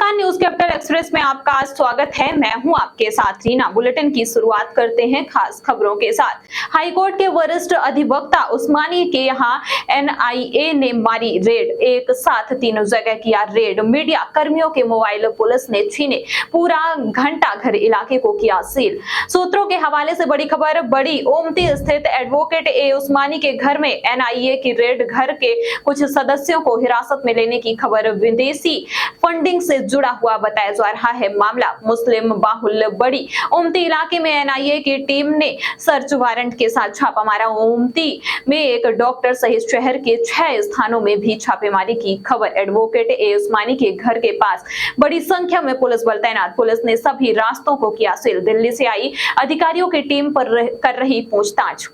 नमस्कार, news capital express में आपका स्वागत है। मैं हूं आपके साथ रीना। बुलेटिन की शुरुआत करते हैं खास खबरों के साथ। हाईकोर्ट के वरिष्ठ अधिवक्ता उस्मानी के यहां एनआईए ने मारी रेड। एक साथ तीनों जगह किया रेड। मीडिया कर्मियों के मोबाइल पुलिस ने छीने। पूरा घंटा घर इलाके को किया सील। सूत्रों के हवाले से बड़ी खबर। बड़ी ओमती स्थित एडवोकेट ए उस्मानी के घर में एनआईए की रेड। घर के कुछ सदस्यों को हिरासत में लेने की खबर। विदेशी फंडिंग से जुड़ा हुआ बताया जा रहा है मामला। मुस्लिम बाहुल्य बड़ी ओमती इलाके में एनआईए की टीम ने सर्च वारंट के साथ छापा मारा। ओमती में एक डॉक्टर सहित शहर के 6 स्थानों में भी छापेमारी की खबर। एडवोकेट ए उस्मानी के घर के पास बड़ी संख्या में पुलिस बल तैनात। पुलिस ने सभी रास्तों को किया सील। दिल्ली से आई अधिकारियों की टीम पर कर रही पूछताछ।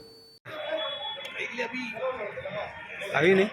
अभी नहीं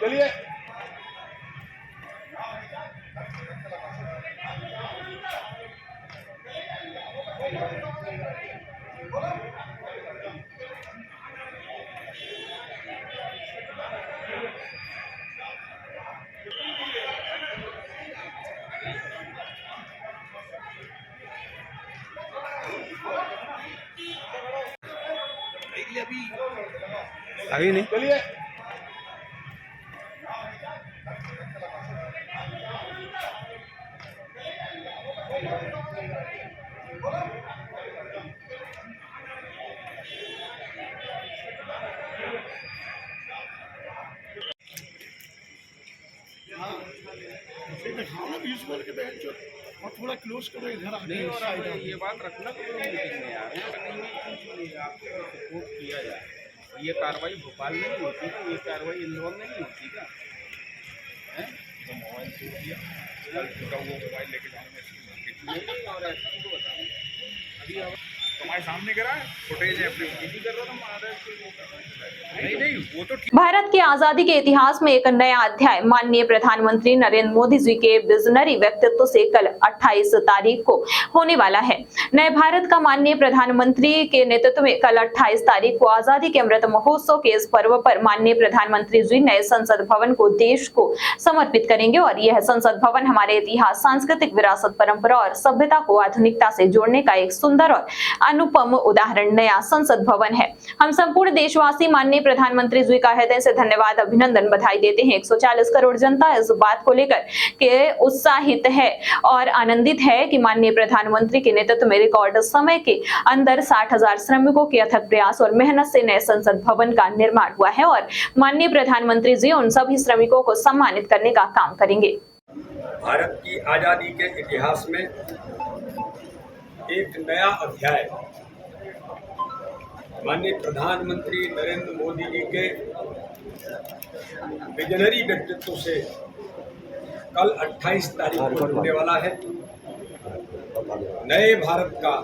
अभी नहीं चलिए। और थोड़ा क्लोज करो इधर आने और ये बात रखना तो मीटिंग में आ रहे हैं सपोर्ट किया जाए। ये कार्रवाई भोपाल में नहीं होती तो ये कार्रवाई इंदौर में नहीं होती क्या है? तो मोबाइल छूट दिया, कल छूटा वो मोबाइल लेके जाऊँगा और ऐसा को बताऊँगा। अभी तुम्हारे सामने करा है फुटेज है अपने किसी कर रहा था नहीं वो तो भारत की आजादी के इतिहास में एक नया अध्याय। माननीय प्रधानमंत्री नरेंद्र मोदी जी के विजनरी व्यक्तित्व से कल 28 तारीख को होने वाला है। नए भारत का माननीय प्रधानमंत्री के नेतृत्व में कल 28 तारीख को आजादी के अमृत महोत्सव के इस पर्व पर माननीय प्रधानमंत्री जी नए संसद भवन को देश को समर्पित करेंगे। और यह संसद भवन हमारे इतिहास, सांस्कृतिक विरासत, परंपरा और सभ्यता को आधुनिकता से जोड़ने का एक सुंदर और अनुपम उदाहरण नया संसद भवन है। हम संपूर्ण देशवासी माननीय प्रधानमंत्री जी का हृदय से धन्यवाद, अभिनंदन, बधाई देते हैं। 140 करोड़ जनता इस बात को लेकर के उत्साहित है और आनंदित है कि माननीय प्रधानमंत्री के नेतृत्व में रिकॉर्ड समय के अंदर 60,000 श्रमिकों के अथक प्रयास और मेहनत से नए संसद भवन का निर्माण हुआ है और माननीय प्रधानमंत्री जी उन सभी श्रमिकों को सम्मानित करने का काम करेंगे। भारत की आजादी के इतिहास में एक नया अध्याय माननीय प्रधानमंत्री नरेंद्र मोदी जी के विजनरी व्यक्तित्व से कल 28 तारीख को होने वाला है। नए भारत का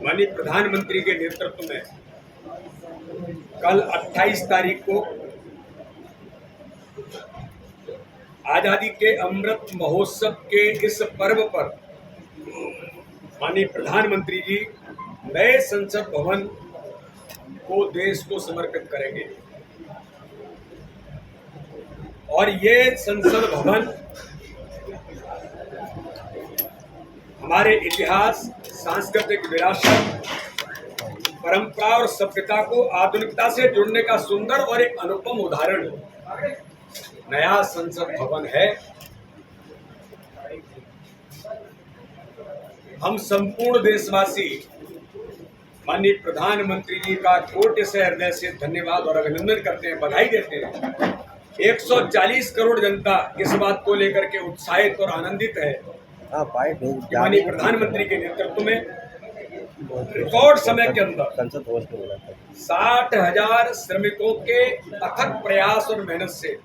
माननीय प्रधानमंत्री के नेतृत्व में कल 28 तारीख को आजादी के अमृत महोत्सव के इस पर्व पर माननीय प्रधानमंत्री जी नए संसद भवन को देश को समर्पित करेंगे। और ये संसद भवन हमारे इतिहास, सांस्कृतिक विरासत, परंपरा और सभ्यता को आधुनिकता से जुड़ने का सुंदर और एक अनुपम उदाहरण नया संसद भवन है। हम संपूर्ण देशवासी माननीय प्रधानमंत्री जी का कोटि से हृदय से धन्यवाद और अभिनंदन करते हैं, बधाई देते हैं। 140 करोड़ जनता इस बात को लेकर के उत्साहित और आनंदित है कि माननीय प्रधानमंत्री के नेतृत्व में रिकॉर्ड समय के अंदर 60,000 श्रमिकों के अथक प्रयास और मेहनत से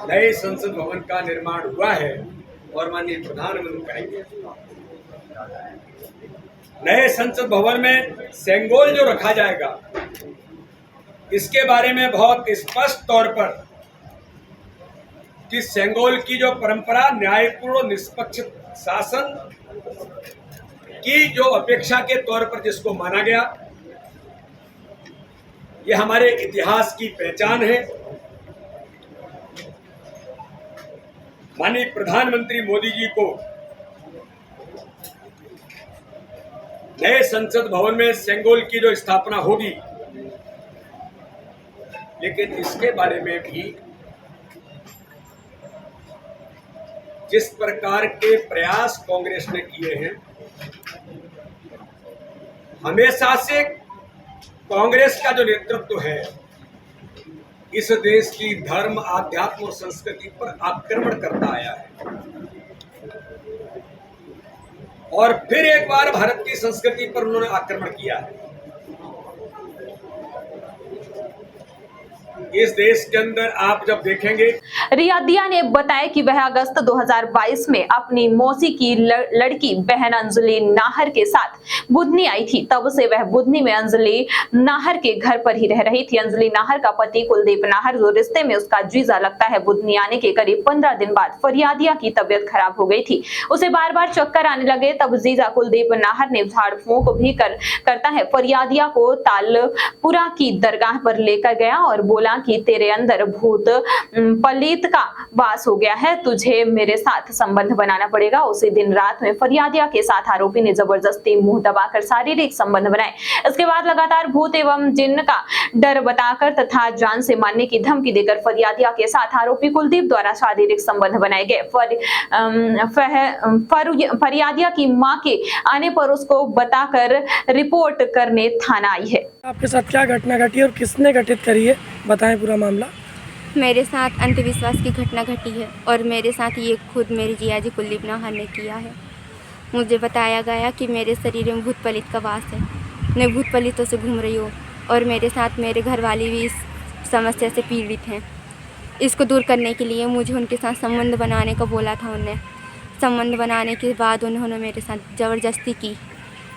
नए संसद भवन का निर्माण हुआ है और माननीय प्रधानमंत्री करेंगे। नए संसद भवन में सेंगोल जो रखा जाएगा, इसके बारे में बहुत स्पष्ट तौर पर कि सेंगोल की जो परंपरा न्यायपूर्ण और निष्पक्ष शासन की जो अपेक्षा के तौर पर जिसको माना गया, ये हमारे इतिहास की पहचान है। माननीय प्रधानमंत्री मोदी जी को नए संसद भवन में सेंगोल की जो स्थापना होगी, लेकिन इसके बारे में भी जिस प्रकार के प्रयास कांग्रेस ने किए हैं, हमेशा से कांग्रेस का जो नेतृत्व है इस देश की धर्म, आध्यात्म और संस्कृति पर आक्रमण करता आया है और फिर एक बार भारत की संस्कृति पर उन्होंने आक्रमण किया है। इस देश के अंदर आप जब देखेंगे, रियादिया ने बताया कि वह अगस्त 2022 में अपनी मौसी की लड़की बहन अंजलि नाहर के साथ बुधनी आई थी। तब से वह बुधनी में अंजलि नाहर के घर पर ही रह रही थी। अंजलि नाहर का पति कुलदीप नाहर, जो रिश्ते में उसका जीजा लगता है, बुधनी आने के करीब 15 दिन बाद फरियादिया की तबीयत खराब हो गई थी। उसे बार बार चक्कर आने लगे। तब जीजा कुलदीप नाहर ने झाड़ फूंक भी करता है। फरियादिया को तालपुरा की दरगाह पर लेकर गया और बोला कि तेरे अंदर भूत पलीत का वास हो गया है, तुझे मेरे साथ संबंध बनाना पड़ेगा। उसी दिन रात में फरियादिया के साथ आरोपी ने जबरदस्ती मुंह दबाकर शारीरिक संबंध बनाए। इसके बाद लगातार भूत एवं जिन्न का डर बताकर तथा जान से मारने की धमकी देकर फरियादिया के साथ आरोपी कुलदीप द्वारा शारीरिक संबंध बनाए गए। फरियादिया की मां के आने पर उसको बताकर रिपोर्ट करने थाना आई है। आपके साथ क्या घटना घटी और किसने घटित करी है, बताएं पूरा मामला। मेरे साथ अंधविश्वास की घटना घटी है और मेरे साथ ये खुद मेरे जियाजी कुलदीप नाहर ने किया है। मुझे बताया गया कि मेरे शरीर में भूत पलित का वास है, मैं भूत पलितों से घूम रही हूँ और मेरे साथ मेरे घर वाले भी इस समस्या से पीड़ित हैं। इसको दूर करने के लिए मुझे उनके साथ संबंध बनाने का बोला था। उन्हें संबंध बनाने के बाद उन्होंने मेरे साथ ज़बरदस्ती की,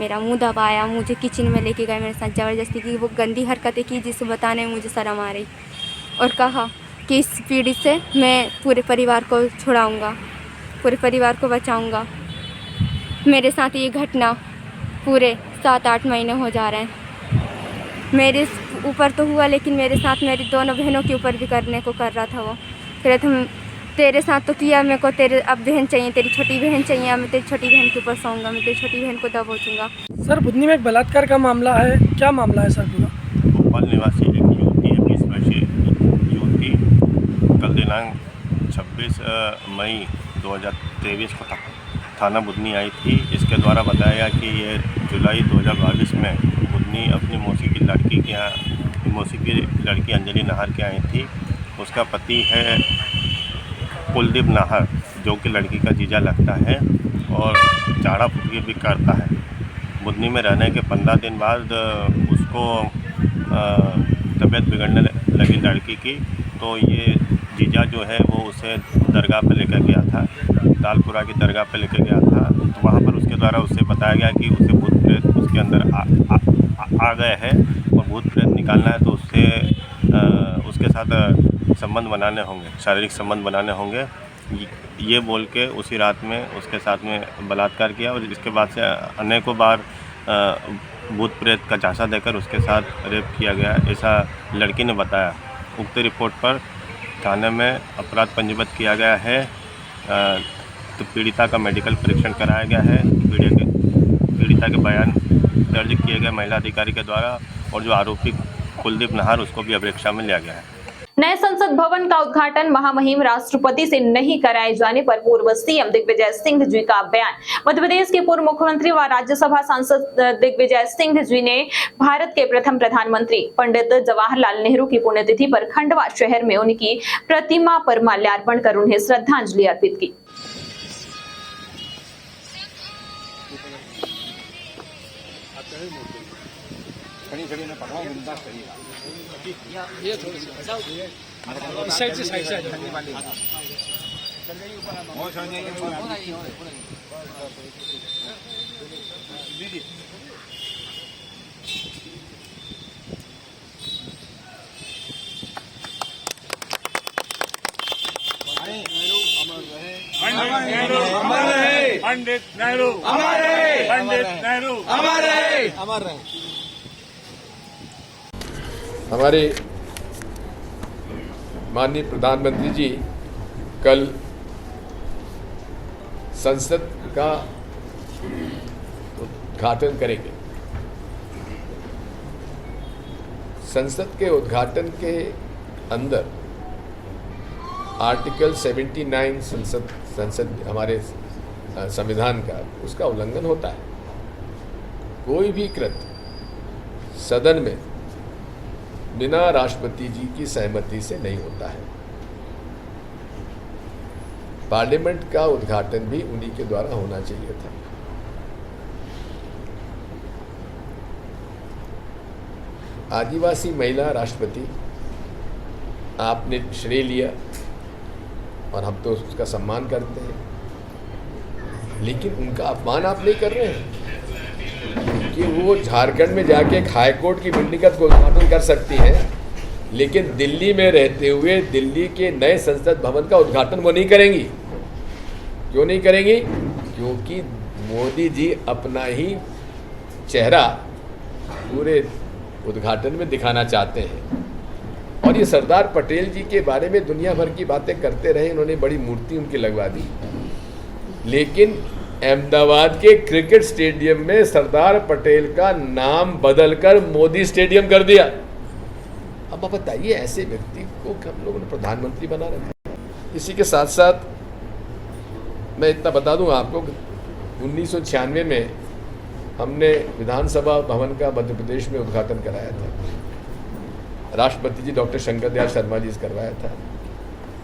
मेरा मुंह दबाया, मुझे किचन में लेके गए, मेरे साथ ज़बरदस्ती की, वो गंदी हरकतें की जिसे बताने में मुझे शर्म आ रही, और कहा कि इस पीड़ित से मैं पूरे परिवार को छुड़ाऊंगा, पूरे परिवार को बचाऊंगा। मेरे साथ ये घटना पूरे 7-8 महीने हो जा रहे हैं। मेरे ऊपर तो हुआ, लेकिन मेरे साथ मेरी दोनों बहनों के ऊपर भी करने को कर रहा था वो। फिर तुम तेरे साथ तो किया, मेरे को तेरे अब बहन चाहिए, तेरी छोटी बहन चाहिए, मैं तेरी छोटी बहन के ऊपर सोऊंगा, मैं तेरी छोटी बहन को दबोचूंगा। सर, बुधनी में एक बलात्कार का मामला है, क्या मामला है सर पूरा? भोपाल निवासी एक युवती है, 20 वर्षीय युवती, कल दिनांक 26 मई 2023 को थाना बुधनी आई थी। इसके द्वारा बताया कि ये जुलाई 2022 में बुधनी अपनी मौसी की लड़की के यहाँ, मौसी की लड़की अंजलि नाहर के आई थी। उसका पति है कुलदीप नाहर, जो कि लड़की का जीजा लगता है और झाड़ा फूकी भी करता है। बुधनी में रहने के 15 दिन बाद उसको तबीयत बिगड़ने लगी लड़की की, तो ये जीजा जो है वो उसे दरगाह पे लेकर गया था, तालपुरा की दरगाह पे लेकर गया था। तो वहाँ पर उसके द्वारा उससे बताया गया कि उसे भूत प्रेत उसके अंदर आ गए हैं और भूत प्रेत निकालना है, तो उसके साथ संबंध बनाने होंगे, शारीरिक संबंध बनाने होंगे। ये बोल के उसी रात में उसके साथ में बलात्कार किया और इसके बाद से अनेकों बार भूत प्रेत का झांसा देकर उसके साथ रेप किया गया, ऐसा लड़की ने बताया। उक्त रिपोर्ट पर थाने में अपराध पंजीबद्ध किया गया है। तो पीड़िता का मेडिकल परीक्षण कराया गया है। पीड़िता के बयान दर्ज किए गए महिला अधिकारी के द्वारा, और जो आरोपी कुलदीप नाहर उसको भी अभिरक्षा में लिया गया है। नए संसद भवन का उद्घाटन महामहिम राष्ट्रपति से नहीं कराए जाने पर पूर्व सीएम दिग्विजय सिंह जी का बयान। मध्य प्रदेश के पूर्व मुख्यमंत्री व राज्यसभा सांसद दिग्विजय सिंह जी ने भारत के प्रथम प्रधानमंत्री पंडित जवाहरलाल नेहरू की पुण्यतिथि पर खंडवा शहर में उनकी प्रतिमा पर माल्यार्पण कर उन्हें श्रद्धांजलि अर्पित की। पंडित नेहरू अमर रहे, पंडित नेहरू अमर रहे, अमर रहे। हमारे माननीय प्रधानमंत्री जी कल संसद का उद्घाटन करेंगे। संसद के उद्घाटन के अंदर आर्टिकल 79 संसद हमारे संविधान का, उसका उल्लंघन होता है। कोई भी कृत्य सदन में बिना राष्ट्रपति जी की सहमति से नहीं होता है। पार्लियामेंट का उद्घाटन भी उन्हीं के द्वारा होना चाहिए था। आदिवासी महिला राष्ट्रपति, आपने श्रेय लिया और हम तो उसका सम्मान करते हैं, लेकिन उनका अपमान आप नहीं कर रहे हैं कि वो झारखंड में जाके एक हाई कोर्ट की बिल्डिंग का उद्घाटन कर सकती हैं, लेकिन दिल्ली में रहते हुए दिल्ली के नए संसद भवन का उद्घाटन वो नहीं करेंगी। क्यों नहीं करेंगी? क्योंकि मोदी जी अपना ही चेहरा पूरे उद्घाटन में दिखाना चाहते हैं। और ये सरदार पटेल जी के बारे में दुनिया भर की बातें करते रहे, इन्होंने बड़ी मूर्ति उनकी लगवा दी, लेकिन अहमदाबाद के क्रिकेट स्टेडियम में सरदार पटेल का नाम बदलकर मोदी स्टेडियम कर दिया। अब आप बताइए, ऐसे व्यक्ति को हम लोगों ने प्रधानमंत्री बना रखा है। इसी के साथ साथ मैं इतना बता दूं आपको, 1996 में हमने विधानसभा भवन का मध्य प्रदेश में उद्घाटन कराया था। राष्ट्रपति जी डॉक्टर शंकर दयाल शर्मा जी से करवाया था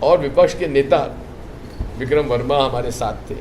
और विपक्ष के नेता विक्रम वर्मा हमारे साथ थे।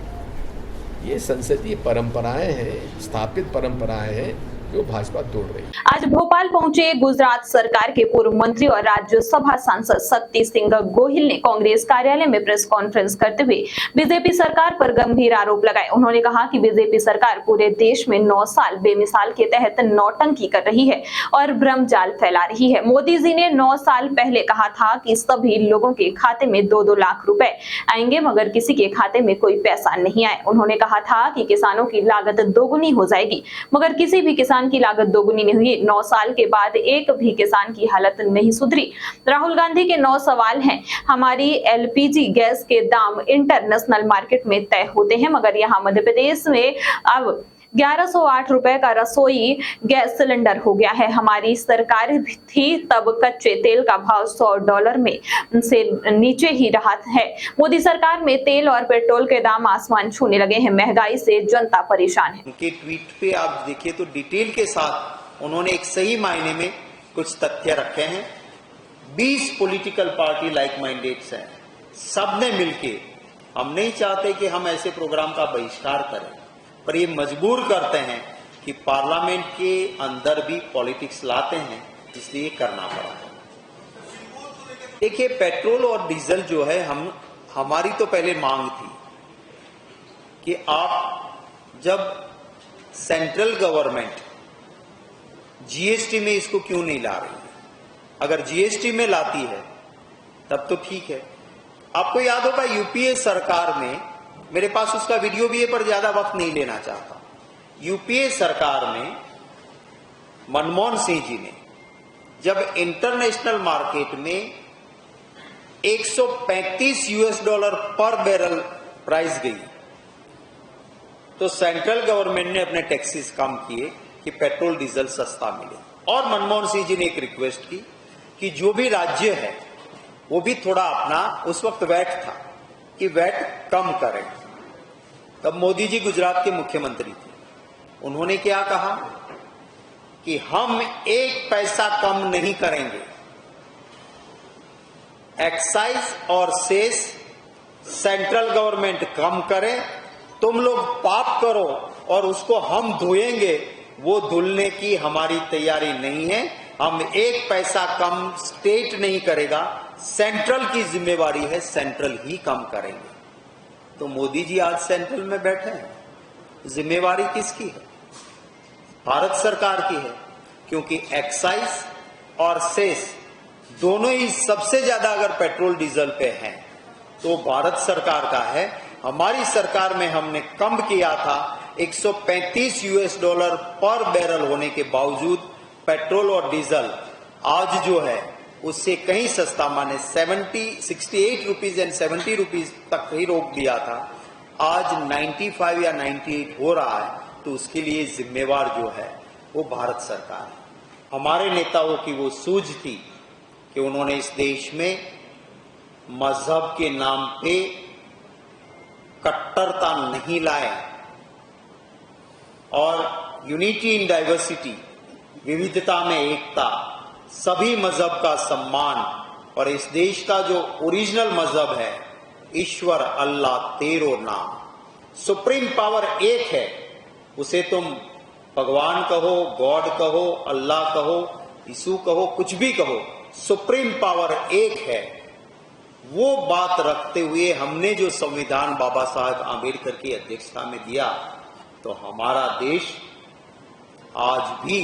ये संसदीय परंपराएं हैं, स्थापित परंपराएं हैं जो भाजपा तोड़ रही है। आज भोपाल पहुंचे गुजरात सरकार के पूर्व मंत्री और राज्यसभा सांसद शक्ति सिंह गोहिल ने कांग्रेस कार्यालय में प्रेस कॉन्फ्रेंस करते हुए बीजेपी सरकार पर गंभीर आरोप लगाए। उन्होंने कहा कि बीजेपी सरकार पूरे देश में 9 साल बेमिसाल के तहत नौटंकी कर रही है और भ्रम जाल फैला रही है। मोदी जी ने 9 साल पहले कहा था कि सभी लोगों के खाते में 2-2 लाख रुपए आएंगे, मगर किसी के खाते में कोई पैसा नहीं आए। उन्होंने कहा था कि किसानों की लागत दोगुनी हो जाएगी, मगर किसी भी किसान की लागत दोगुनी नहीं हुई। 9 साल के बाद एक भी किसान की हालत नहीं सुधरी। राहुल गांधी के 9 सवाल हैं। हमारी एलपीजी गैस के दाम इंटरनेशनल मार्केट में तय होते हैं, मगर यहाँ मध्य प्रदेश में अब 1108 रुपए का रसोई गैस सिलेंडर हो गया है। हमारी सरकार थी तब कच्चे तेल का भाव $100 में से नीचे ही रहा है। मोदी सरकार में तेल और पेट्रोल के दाम आसमान छूने लगे हैं। महंगाई से जनता परेशान है। उनके ट्वीट पे आप देखिए तो डिटेल के साथ उन्होंने एक सही मायने में कुछ तथ्य रखे हैं। 20 पॉलिटिकल पार्टी लाइक माइंडेड्स हैं, सबने मिलके, हम नहीं चाहते कि हम ऐसे प्रोग्राम का बहिष्कार करें, पर ये मजबूर करते हैं कि पार्लियामेंट के अंदर भी पॉलिटिक्स लाते हैं, इसलिए करना पड़ा है। देखिए, पेट्रोल और डीजल जो है, हमारी तो पहले मांग थी कि आप जब सेंट्रल गवर्नमेंट जीएसटी में इसको क्यों नहीं ला रही है? अगर जीएसटी में लाती है तब तो ठीक है। आपको याद होगा यूपीए सरकार में, मेरे पास उसका वीडियो भी है पर ज्यादा वक्त नहीं लेना चाहता, यूपीए सरकार में मनमोहन सिंह जी ने जब इंटरनेशनल मार्केट में $135 पर बैरल प्राइस गई, तो सेंट्रल गवर्नमेंट ने अपने टैक्सेस कम किए कि पेट्रोल डीजल सस्ता मिले। और मनमोहन सिंह जी ने एक रिक्वेस्ट की कि जो भी राज्य है वो भी थोड़ा अपना, उस वक्त वैट था, कि वैट कम करें। तब मोदी जी गुजरात के मुख्यमंत्री थे, उन्होंने क्या कहा कि हम 1 पैसा कम नहीं करेंगे, एक्साइज और सेस सेंट्रल गवर्नमेंट कम करे, तुम लोग पाप करो और उसको हम धोएंगे, वो धुलने की हमारी तैयारी नहीं है। हम 1 पैसा कम स्टेट नहीं करेगा, सेंट्रल की जिम्मेवारी है, सेंट्रल ही कम करेंगे। तो मोदी जी आज सेंट्रल में बैठे हैं, जिम्मेवारी किसकी है? भारत सरकार की है, क्योंकि एक्साइज और सेस दोनों ही सबसे ज्यादा अगर पेट्रोल डीजल पे हैं तो भारत सरकार का है। हमारी सरकार में हमने कम किया था, $135 पर बैरल होने के बावजूद पेट्रोल और डीजल आज जो है उससे कहीं सस्ता, माने 68 रुपीज एंड 70 रुपीज तक ही रोक दिया था। आज 95 या 98 हो रहा है, तो उसके लिए जिम्मेवार जो है वो भारत सरकार है। हमारे नेताओं की वो सूझ थी कि उन्होंने इस देश में मजहब के नाम पे कट्टरता नहीं लाए और यूनिटी इन डाइवर्सिटी, विविधता में एकता, सभी मजहब का सम्मान, और इस देश का जो ओरिजिनल मजहब है, ईश्वर अल्लाह तेरो नाम, सुप्रीम पावर एक है, उसे तुम भगवान कहो, गॉड कहो, अल्लाह कहो, यीशु कहो, कुछ भी कहो, सुप्रीम पावर एक है। वो बात रखते हुए हमने जो संविधान बाबा साहब आंबेडकर की अध्यक्षता में दिया, तो हमारा देश आज भी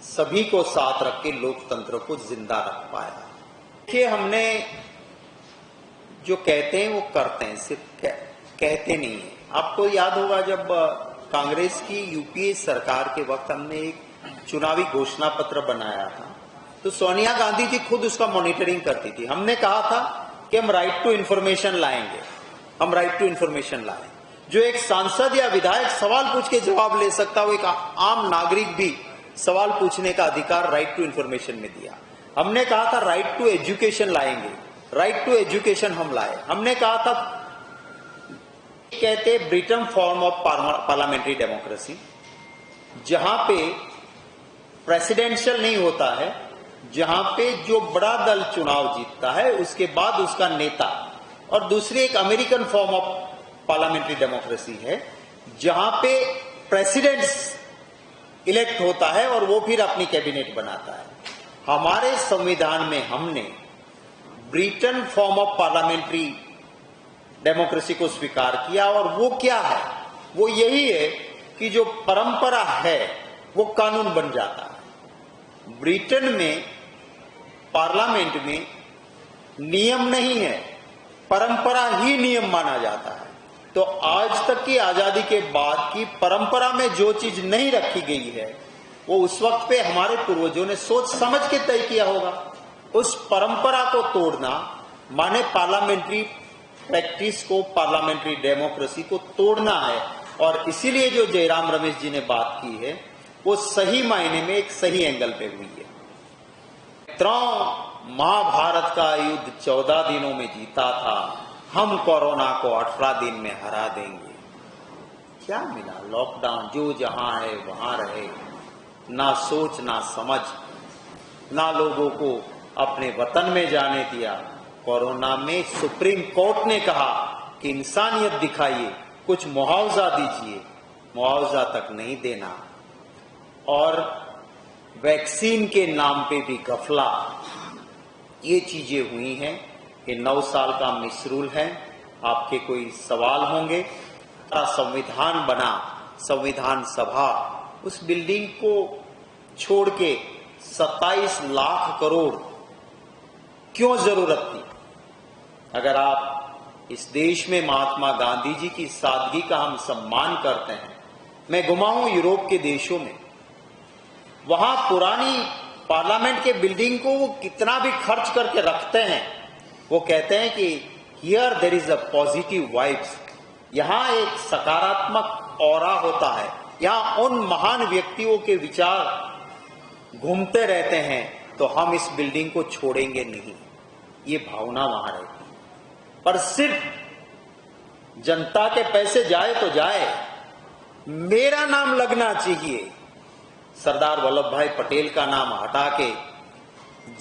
सभी को साथ रख के लोकतंत्र को जिंदा रख पाया। देखिए, हमने जो कहते हैं वो करते हैं, सिर्फ कहते नहीं है। आपको याद होगा जब कांग्रेस की यूपीए सरकार के वक्त हमने एक चुनावी घोषणा पत्र बनाया था, तो सोनिया गांधी जी खुद उसका मॉनिटरिंग करती थी। हमने कहा था कि हम राइट टू इंफॉर्मेशन लाएंगे, हम राइट टू इंफॉर्मेशन लाएं। जो एक सांसद या विधायक सवाल पूछ के जवाब ले सकता, वो एक आम नागरिक भी सवाल पूछने का अधिकार राइट टू इंफॉर्मेशन में दिया। हमने कहा था राइट टू एजुकेशन लाएंगे, राइट टू एजुकेशन हम लाए। हमने कहा था, कहते Britain form of parliamentary democracy, जहां पे प्रेसिडेंशियल नहीं होता है, जहां पे जो बड़ा दल चुनाव जीतता है उसके बाद उसका नेता, और दूसरी एक American form of parliamentary democracy है जहां पे प्रेसिडेंट इलेक्ट होता है और वो फिर अपनी कैबिनेट बनाता है। हमारे संविधान में हमने Britain form of parliamentary democracy को स्वीकार किया, और वो क्या है? वो यही है कि जो परंपरा है वो कानून बन जाता है। ब्रिटेन में पार्लियामेंट में नियम नहीं है, परंपरा ही नियम माना जाता है। तो आज तक की आजादी के बाद की परंपरा में जो चीज नहीं रखी गई है, वो उस वक्त पे हमारे पूर्वजों ने सोच समझ के तय किया होगा। उस परंपरा को तोड़ना माने पार्लियामेंट्री प्रैक्टिस को, पार्लियामेंट्री डेमोक्रेसी को तोड़ना है। और इसीलिए जो जयराम रमेश जी ने बात की है वो सही मायने में एक सही एंगल पे हुई है। महाभारत का युद्ध 14 दिनों में जीता था, हम कोरोना को 18 दिन में हरा देंगे। क्या मिला? लॉकडाउन, जो जहां है वहां रहे, ना सोच ना समझ, ना लोगों को अपने वतन में जाने दिया। कोरोना में सुप्रीम कोर्ट ने कहा कि इंसानियत दिखाइए, कुछ मुआवजा दीजिए, मुआवजा तक नहीं देना। और वैक्सीन के नाम पे भी गफला, ये चीजें हुई हैं। ये 9 साल का मिसरूल है। आपके कोई सवाल होंगे? संविधान बना, संविधान सभा, उस बिल्डिंग को छोड़ के 27 लाख करोड़ क्यों जरूरत थी? अगर आप इस देश में महात्मा गांधी जी की सादगी का हम सम्मान करते हैं, मैं घुमा हूं यूरोप के देशों में, वहां पुरानी पार्लियामेंट के बिल्डिंग को वो कितना भी खर्च करके रखते हैं, वो कहते हैं कि here there is a positive vibes, यहां एक सकारात्मक ऑरा होता है, यहां उन महान व्यक्तियों के विचार घूमते रहते हैं, तो हम इस बिल्डिंग को छोड़ेंगे नहीं। ये भावना वहां रहती है। पर सिर्फ जनता के पैसे जाए तो जाए, मेरा नाम लगना चाहिए। सरदार वल्लभ भाई पटेल का नाम हटा के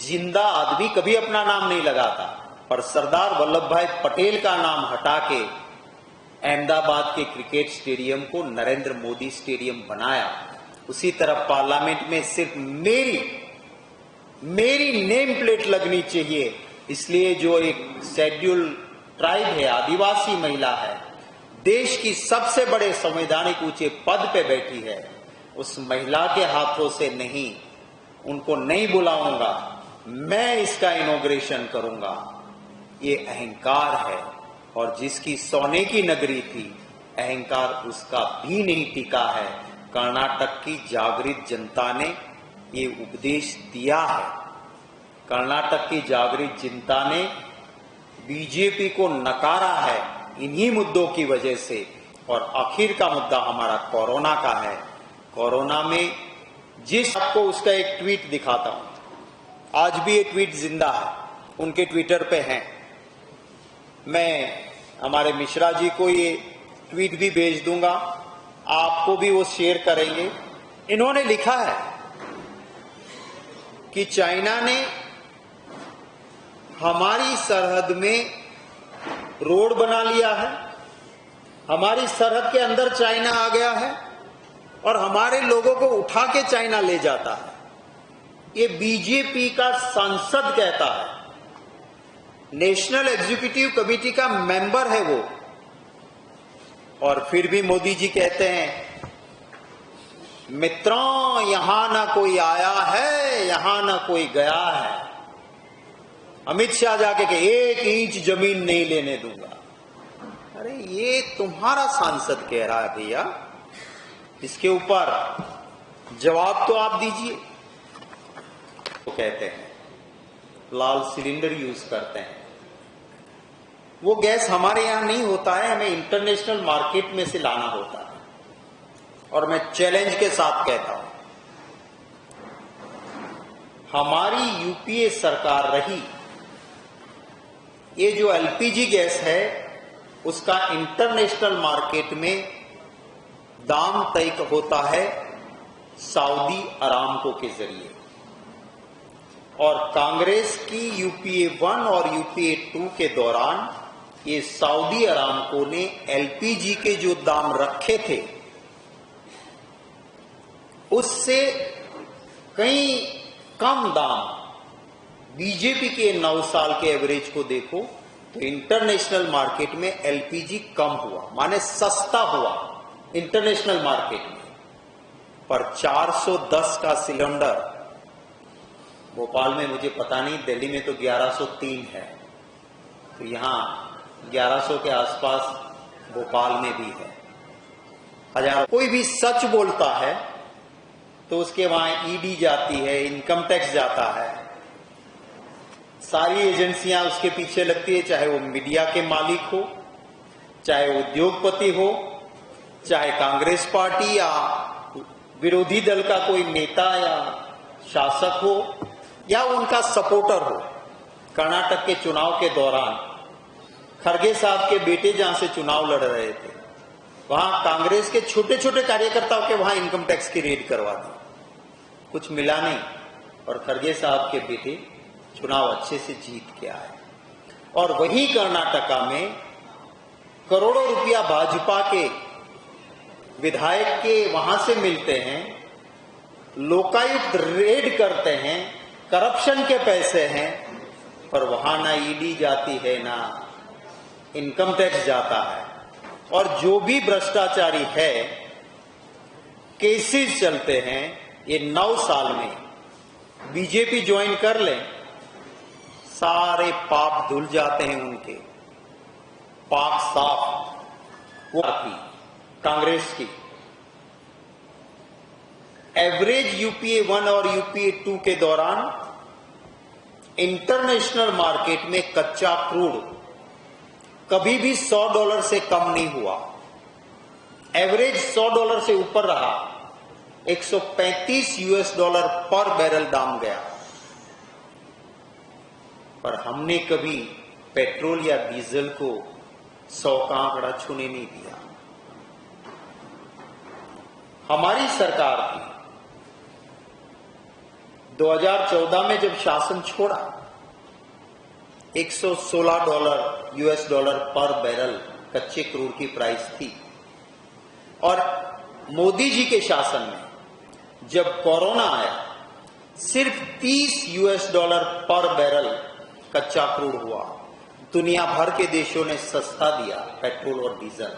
जिंदा आदमी कभी अपना नाम नहीं लगाता, पर सरदार वल्लभ भाई पटेल का नाम हटा के अहमदाबाद के क्रिकेट स्टेडियम को नरेंद्र मोदी स्टेडियम बनाया। उसी तरह पार्लियामेंट में सिर्फ मेरी नेम प्लेट लगनी चाहिए। इसलिए जो एक शेड्यूल ट्राइब है, आदिवासी महिला है, देश की सबसे बड़े संवैधानिक ऊंचे पद पे बैठी है, उस महिला के हाथों से नहीं, उनको नहीं बुलाऊंगा, मैं इसका इनॉग्रेशन करूंगा। ये अहंकार है, और जिसकी सोने की नगरी थी, अहंकार उसका भी नहीं टिका है। कर्नाटक की जागृत जनता ने ये उपदेश दिया है। कर्नाटक की जागृत जनता ने बीजेपी को नकारा है, इन्हीं मुद्दों की वजह से, और आखिर का मुद्दा हमारा कोरोना का है। कोरोना में जिस आपको उसका एक ट्वीट दिखाता हूं, आज भी ये ट्वीट जिंदा है, उनके ट्विटर पे है। मैं हमारे मिश्रा जी को ये ट्वीट भी भेज दूंगा, आपको भी वो शेयर करेंगे। इन्होंने लिखा है कि चाइना ने हमारी सरहद में रोड बना लिया है, हमारी सरहद के अंदर चाइना आ गया है और हमारे लोगों को उठा के चाइना ले जाता है। ये बीजेपी का सांसद कहता है, नेशनल एग्जीक्यूटिव कमेटी का मेंबर है वो, और फिर भी मोदी जी कहते हैं मित्रों यहां ना कोई आया है, यहां ना कोई गया है। अमित शाह जाके के 1 इंच जमीन नहीं लेने दूंगा। अरे ये तुम्हारा सांसद कह रहा है भैया, इसके ऊपर जवाब तो आप दीजिए। वो कहते हैं लाल सिलेंडर यूज करते हैं, वो गैस हमारे यहां नहीं होता है, हमें इंटरनेशनल मार्केट में से लाना होता है। और मैं चैलेंज के साथ कहता हूं, हमारी यूपीए सरकार रही, ये जो एलपीजी गैस है उसका इंटरनेशनल मार्केट में दाम तय होता है सऊदी अरामको के जरिए, और कांग्रेस की यूपीए 1 और यूपीए 2 के दौरान ये सऊदी अरामको ने एलपीजी के जो दाम रखे थे उससे कई कम दाम, बीजेपी के 9 साल के एवरेज को देखो तो इंटरनेशनल मार्केट में एलपीजी कम हुआ, माने सस्ता हुआ इंटरनेशनल मार्केट में। पर 410 का सिलेंडर भोपाल में, मुझे पता नहीं, दिल्ली में तो 1103 है, तो यहां 1100 के आसपास भोपाल में भी है। हजार कोई भी सच बोलता है तो उसके वहां ईडी जाती है, इनकम टैक्स जाता है, सारी एजेंसियां उसके पीछे लगती है, चाहे वो मीडिया के मालिक हो, चाहे उद्योगपति हो, चाहे कांग्रेस पार्टी या विरोधी दल का कोई नेता या शासक हो या उनका सपोर्टर हो। कर्नाटक के चुनाव के दौरान खड़गे साहब के बेटे जहां से चुनाव लड़ रहे थे, वहां कांग्रेस के छोटे छोटे कार्यकर्ताओं के वहां इनकम टैक्स की रेड करवा दी, कुछ मिला नहीं, और खड़गे साहब के बेटे चुनाव अच्छे से जीत के आए। और वही कर्नाटका में करोड़ों रुपया भाजपा के विधायक के वहां से मिलते हैं, लोकायुक्त रेड करते हैं, करप्शन के पैसे हैं, पर वहां ना ईडी जाती है ना इनकम टैक्स जाता है। और जो भी भ्रष्टाचारी है, केसेस चलते हैं। ये 9 साल में बीजेपी ज्वाइन कर ले, सारे पाप धुल जाते हैं उनके, पाक साफ। वो थी कांग्रेस की एवरेज यूपीए 1 और यूपीए 2 के दौरान इंटरनेशनल मार्केट में कच्चा क्रूड कभी भी $100 से कम नहीं हुआ, एवरेज $100 से ऊपर रहा, $135 पर बैरल दाम गया। पर हमने कभी पेट्रोल या डीजल को 100 का आंकड़ा छूने नहीं दिया। हमारी सरकार थी 2014 में जब शासन छोड़ा, $116 पर बैरल कच्चे क्रूड की प्राइस थी। और मोदी जी के शासन में जब कोरोना आया, सिर्फ $30 पर बैरल कच्चा क्रूड हुआ। दुनिया भर के देशों ने सस्ता दिया पेट्रोल और डीजल,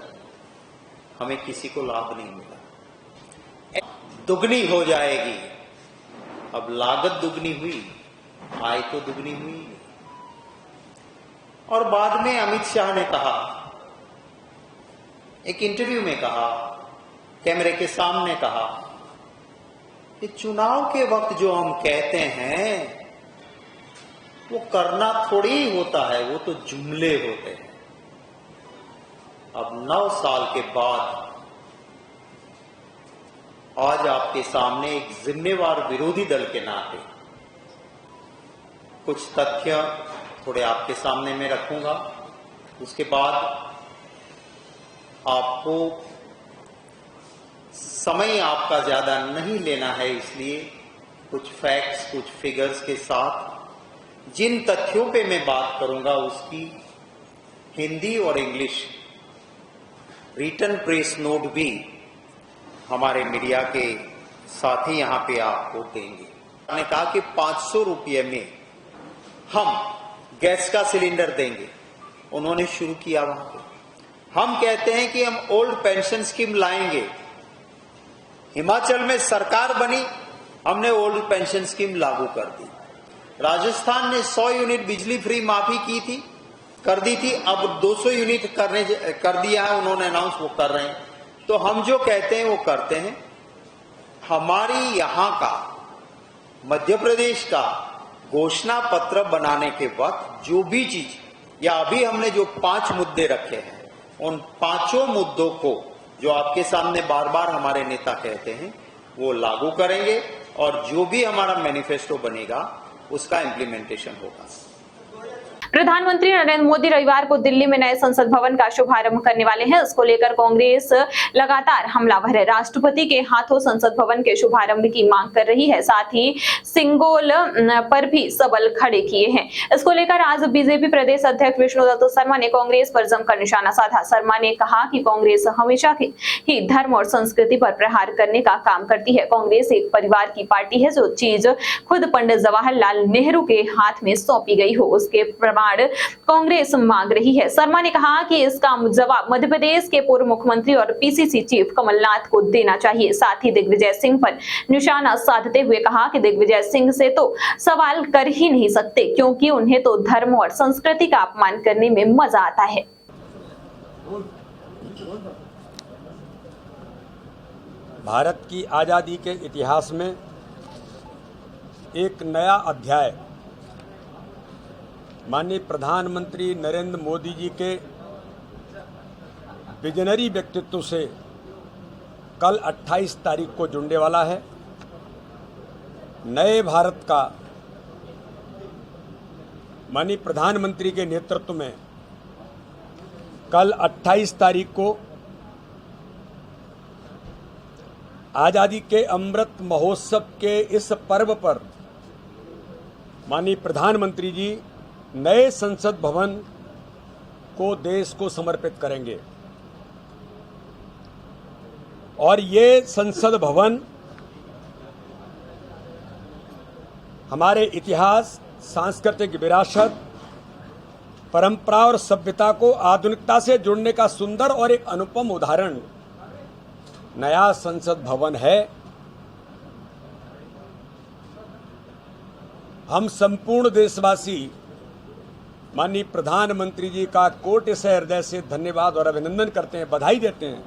हमें किसी को लाभ नहीं मिला। दुगनी हो जाएगी, अब लागत दुगनी हुई, आय तो दुगनी हुई। और बाद में अमित शाह ने कहा, एक इंटरव्यू में कहा, कैमरे के सामने कहा कि चुनाव के वक्त जो हम कहते हैं वो करना थोड़ी ही होता है, वो तो जुमले होते हैं। अब 9 साल के बाद आज आपके सामने एक जिम्मेवार विरोधी दल के नाते कुछ तथ्य थोड़े आपके सामने मैं रखूंगा। उसके बाद आपको समय आपका ज्यादा नहीं लेना है, इसलिए कुछ फैक्ट्स, कुछ फिगर्स के साथ जिन तथ्यों पे मैं बात करूंगा उसकी हिंदी और इंग्लिश रिटन प्रेस नोट भी हमारे मीडिया के साथी यहां पे आपको देंगे। मैंने कहा कि 500 रुपये में हम गैस का सिलेंडर देंगे, उन्होंने शुरू किया वहां पे। हम कहते हैं कि हम ओल्ड पेंशन स्कीम लाएंगे। हिमाचल में सरकार बनी, हमने ओल्ड पेंशन स्कीम लागू कर दी। राजस्थान ने 100 यूनिट बिजली फ्री माफी की थी, कर दी थी, अब 200 यूनिट कर दिया है, उन्होंने अनाउंस वो कर रहे हैं। तो हम जो कहते हैं वो करते हैं। हमारी यहां का मध्य प्रदेश का घोषणा पत्र बनाने के वक्त जो भी चीज या अभी हमने जो 5 मुद्दे रखे हैं, उन 5 मुद्दों को जो आपके सामने बार बार हमारे नेता कहते हैं वो लागू करेंगे और जो भी हमारा मैनिफेस्टो बनेगा उसका इम्प्लीमेंटेशन होगा। प्रधानमंत्री नरेंद्र मोदी रविवार को दिल्ली में नए संसद भवन का शुभारंभ करने वाले हैं। इसको लेकर कांग्रेस लगातार हमलावर है। राष्ट्रपति के हाथों संसद भवन के शुभारंभ की मांग कर रही है, साथ ही सिंगोल पर भी सबल खड़े किए हैं। इसको लेकर आज बीजेपी प्रदेश अध्यक्ष विष्णुदत्त शर्मा ने कांग्रेस पर जमकर निशाना साधा। शर्मा ने कहा कि कांग्रेस हमेशा ही धर्म और संस्कृति पर प्रहार करने का काम करती है। कांग्रेस एक परिवार की पार्टी है, जो चीज खुद पंडित जवाहरलाल नेहरू के हाथ में सौंपी गई हो उसके प्रमाण कांग्रेस मांग रही है। शर्मा ने कहा कि इसका जवाब मध्य प्रदेश के पूर्व मुख्यमंत्री और पीसीसी चीफ कमलनाथ को देना चाहिए। साथ ही दिग्विजय सिंह पर निशाना साधते हुए कहा कि दिग्विजय सिंह से तो सवाल कर ही नहीं सकते, क्योंकि उन्हें तो धर्म और संस्कृति का अपमान करने में मजा आता है। भारत की आजादी के इतिहास में एक नया अध्याय माननीय प्रधानमंत्री नरेंद्र मोदी जी के विजनरी व्यक्तित्व से कल 28 तारीख को जुड़ने वाला है। नए भारत का माननीय प्रधानमंत्री के नेतृत्व में कल 28 तारीख को आज़ादी के अमृत महोत्सव के इस पर्व पर माननीय प्रधानमंत्री जी नए संसद भवन को देश को समर्पित करेंगे और ये संसद भवन हमारे इतिहास, सांस्कृतिक विरासत, परंपरा और सभ्यता को आधुनिकता से जोड़ने का सुंदर और एक अनुपम उदाहरण नया संसद भवन है। हम संपूर्ण देशवासी माननीय प्रधानमंत्री जी का कोटि से हृदय से धन्यवाद और अभिनंदन करते हैं, बधाई देते हैं।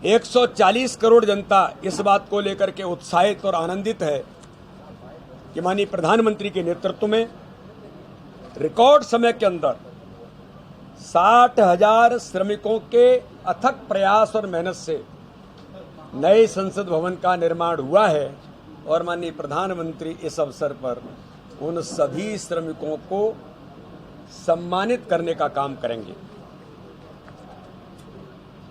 140 करोड़ जनता इस बात को लेकर के उत्साहित और आनंदित है कि माननीय प्रधानमंत्री के नेतृत्व में रिकॉर्ड समय के अंदर 60,000 श्रमिकों के अथक प्रयास और मेहनत से नए संसद भवन का निर्माण हुआ है और माननीय प्रधानमंत्री इस अवसर पर उन सभी श्रमिकों को सम्मानित करने का काम करेंगे।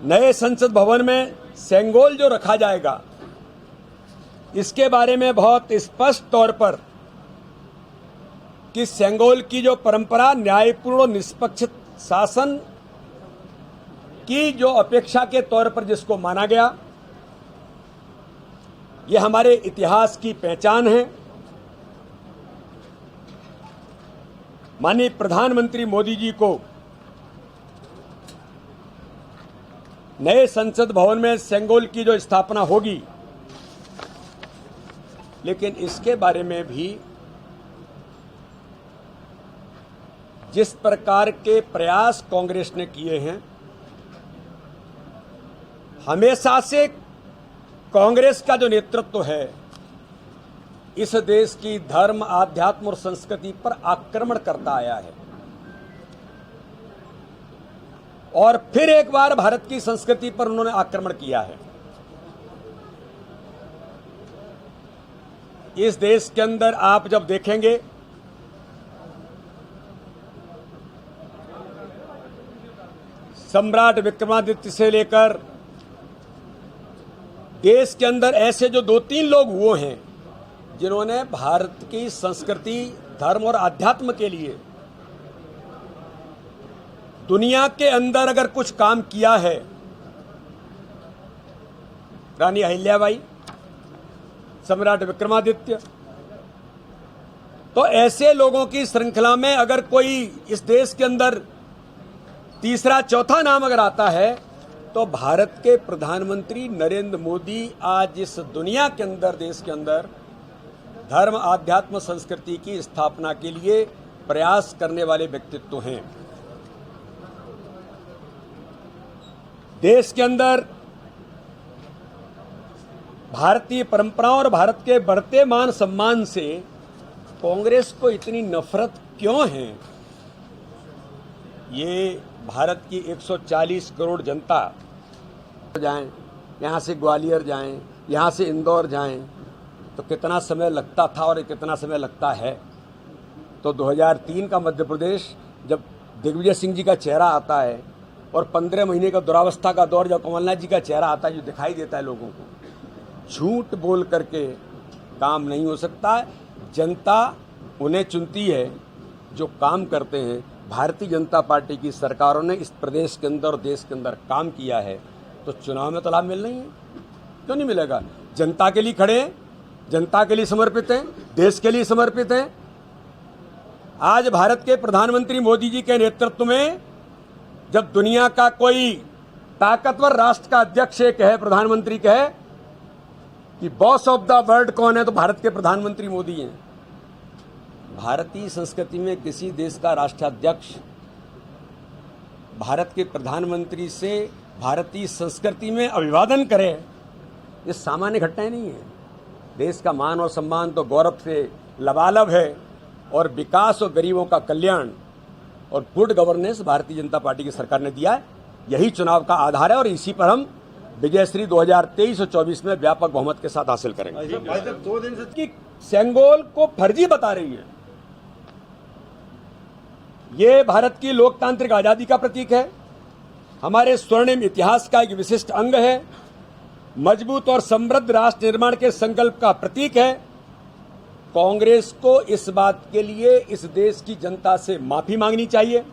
नए संसद भवन में सेंगोल जो रखा जाएगा, इसके बारे में बहुत स्पष्ट तौर पर कि सेंगोल की जो परंपरा न्यायपूर्ण और निष्पक्ष शासन की जो अपेक्षा के तौर पर जिसको माना गया, ये हमारे इतिहास की पहचान है। माननीय प्रधानमंत्री मोदी जी को नए संसद भवन में सेंगोल की जो स्थापना होगी, लेकिन इसके बारे में भी जिस प्रकार के प्रयास कांग्रेस ने किए हैं, हमेशा से कांग्रेस का जो नेतृत्व है इस देश की धर्म, आध्यात्म और संस्कृति पर आक्रमण करता आया है। और फिर एक बार भारत की संस्कृति पर उन्होंने आक्रमण किया है। इस देश के अंदर आप जब देखेंगे सम्राट विक्रमादित्य से लेकर देश के अंदर ऐसे जो 2-3 लोग वो हैं जिन्होंने भारत की संस्कृति, धर्म और आध्यात्म के लिए दुनिया के अंदर अगर कुछ काम किया है, रानी अहिल्याबाई, सम्राट विक्रमादित्य, तो ऐसे लोगों की श्रृंखला में अगर कोई इस देश के अंदर तीसरा चौथा नाम अगर आता है तो भारत के प्रधानमंत्री नरेंद्र मोदी आज इस दुनिया के अंदर, देश के अंदर धर्म, आध्यात्म, संस्कृति की स्थापना के लिए प्रयास करने वाले व्यक्तित्व हैं। देश के अंदर भारतीय परंपराओं और भारत के बढ़ते मान सम्मान से कांग्रेस को इतनी नफरत क्यों है, ये भारत की 140 करोड़ जनता जाएं, यहाँ से ग्वालियर जाएं, यहाँ से इंदौर जाएं, तो कितना समय लगता था और कितना समय लगता है। तो 2003 का मध्य प्रदेश, जब दिग्विजय सिंह जी का चेहरा आता है और 15 महीने का दुरावस्था का दौर जब कमलनाथ जी का चेहरा आता है, जो दिखाई देता है लोगों को, झूठ बोल करके काम नहीं हो सकता। जनता उन्हें चुनती है जो काम करते हैं। भारतीय जनता पार्टी की सरकारों ने इस प्रदेश के अंदर और देश के अंदर काम किया है, तो चुनाव में तो लाभ मिलना ही है। क्यों नहीं मिलेगा? जनता के लिए खड़े हैं, जनता के लिए समर्पित हैं, देश के लिए समर्पित हैं। आज भारत के प्रधानमंत्री मोदी जी के नेतृत्व में जब दुनिया का कोई ताकतवर राष्ट्र का अध्यक्ष ये कहे, प्रधानमंत्री कहे कि बॉस ऑफ द वर्ल्ड कौन है, तो भारत के प्रधानमंत्री मोदी हैं। भारतीय संस्कृति में किसी देश का राष्ट्राध्यक्ष भारत के प्रधानमंत्री से भारतीय संस्कृति में अभिवादन करे, ये सामान्य घटनाएं नहीं है। देश का मान और सम्मान तो गौरव से लबालब है, और विकास और गरीबों का कल्याण और good governance Bharatiya Janata party की सरकार ने दिया है। यही चुनाव का आधार है और इसी पर हम विजयश्री 2023 और 24 में व्यापक बहुमत के साथ हासिल करेंगे। 2 दिन से सेंगोल को फर्जी बता रही है। ये भारत की लोकतांत्रिक आजादी का प्रतीक है, हमारे स्वर्णिम इतिहास का एक विशिष्ट अंग है, मजबूत और समृद्ध राष्ट्र निर्माण के संकल्प का प्रतीक है। कांग्रेस को इस बात के लिए इस देश की जनता से माफी मांगनी चाहिए।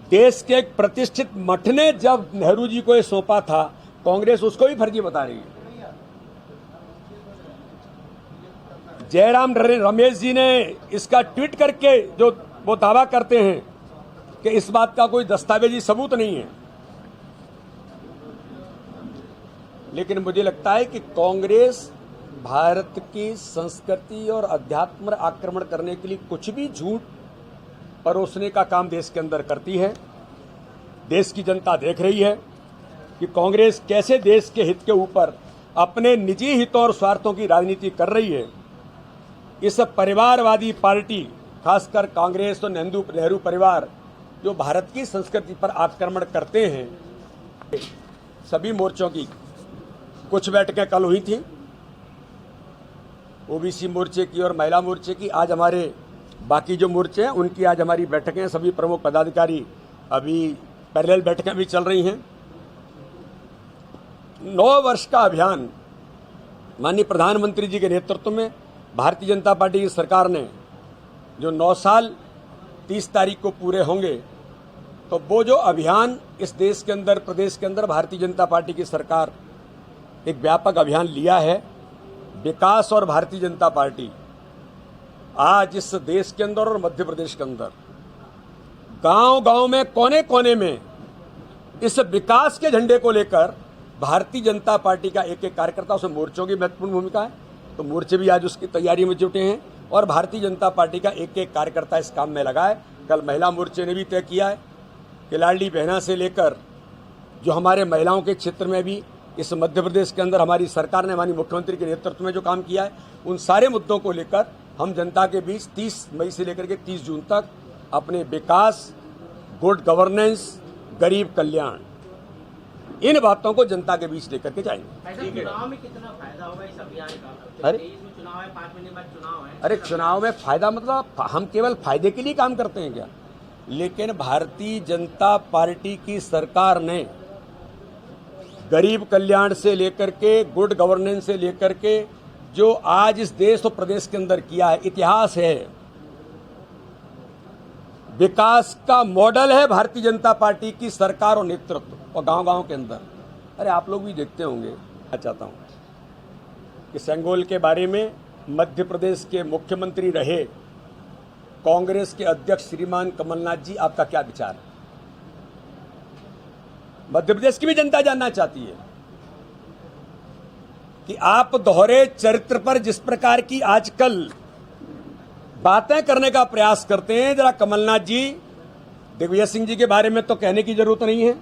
देश के एक प्रतिष्ठित मठ ने जब नेहरू जी को ये सौंपा था, कांग्रेस उसको भी फर्जी बता रही है। जयराम रमेश जी ने इसका ट्वीट करके जो वो दावा करते हैं कि इस बात का कोई दस्तावेजी सबूत नहीं है, लेकिन मुझे लगता है कि कांग्रेस भारत की संस्कृति और अध्यात्म पर आक्रमण करने के लिए कुछ भी झूठ परोसने का काम देश के अंदर करती है। देश की जनता देख रही है कि कांग्रेस कैसे देश के हित के ऊपर अपने निजी हितों और स्वार्थों की राजनीति कर रही है। इस परिवारवादी पार्टी, खासकर कांग्रेस और नेहरू परिवार, जो भारत की संस्कृति पर आक्रमण करते हैं, सभी मोर्चों की कुछ बैठकें कल हुई थी, ओबीसी मोर्चे की और महिला मोर्चे की। आज हमारे बाकी जो मोर्चे हैं उनकी आज हमारी बैठकें, सभी प्रमुख पदाधिकारी, अभी पैरेलल बैठकें भी चल रही हैं। 9 वर्ष का अभियान माननीय प्रधानमंत्री जी के नेतृत्व में भारतीय जनता पार्टी की सरकार ने, जो 9 साल 30 तारीख को पूरे होंगे, तो वो जो अभियान इस देश के अंदर, प्रदेश के अंदर भारतीय जनता पार्टी की सरकार एक व्यापक अभियान लिया है। विकास और भारतीय जनता पार्टी आज इस देश के अंदर और मध्य प्रदेश के अंदर गांव-गांव में, कोने-कोने में इस विकास के झंडे को लेकर भारतीय जनता पार्टी का एक कार्यकर्ता, उसमें मोर्चों की महत्वपूर्ण भूमिका है, तो मोर्चे भी आज उसकी तैयारी में जुटे हैं और भारतीय जनता पार्टी का एक कार्यकर्ता इस काम में लगा है। कल महिला मोर्चे ने भी तय किया है कि लाडली बहना से लेकर जो हमारे महिलाओं के क्षेत्र में भी इस मध्य प्रदेश के अंदर हमारी सरकार ने, माननीय मुख्यमंत्री के नेतृत्व में जो काम किया है, उन सारे मुद्दों को लेकर हम जनता के बीच 30 मई से लेकर के 30 जून तक अपने विकास, गुड गवर्नेंस, गरीब कल्याण, इन बातों को जनता के बीच लेकर के जाएंगे। चुनाव में कितना फायदा होगा इस अभियान का? अरे चुनाव है, 5 महीने बाद चुनाव है। अरे चुनाव में फायदा मतलब हम केवल फायदे के लिए काम करते हैं क्या? लेकिन भारतीय जनता पार्टी की सरकार ने गरीब कल्याण से लेकर के, गुड गवर्नेंस से लेकर के जो आज इस देश और प्रदेश के अंदर किया है, इतिहास है, विकास का मॉडल है भारतीय जनता पार्टी की सरकार और नेतृत्व और गांव-गांव के अंदर। अरे आप लोग भी देखते होंगे। मैं चाहता हूं कि सेंगोल के बारे में मध्य प्रदेश के मुख्यमंत्री रहे कांग्रेस के अध्यक्ष श्रीमान कमलनाथ जी, आपका क्या विचार है? मध्य प्रदेश की भी जनता जानना चाहती है कि आप दोहरे चरित्र पर जिस प्रकार की आजकल बातें करने का प्रयास करते हैं, जरा कमलनाथ जी, दिग्विजय सिंह जी के बारे में तो कहने की जरूरत नहीं है।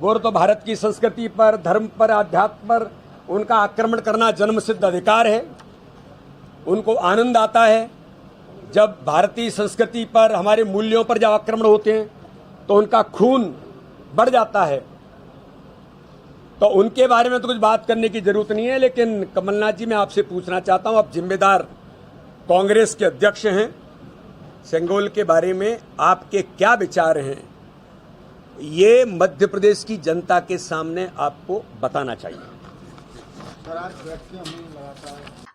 वो तो भारत की संस्कृति पर, धर्म पर, अध्यात्म पर उनका आक्रमण करना जन्मसिद्ध अधिकार है। उनको आनंद आता है जब भारतीय संस्कृति पर, हमारे मूल्यों पर जब आक्रमण होते हैं तो उनका खून बढ़ जाता है। तो उनके बारे में तो कुछ बात करने की जरूरत नहीं है। लेकिन कमलनाथ जी, मैं आपसे पूछना चाहता हूं, आप जिम्मेदार कांग्रेस के अध्यक्ष हैं, सेंगोल के बारे में आपके क्या विचार हैं? ये मध्य प्रदेश की जनता के सामने आपको बताना चाहिए।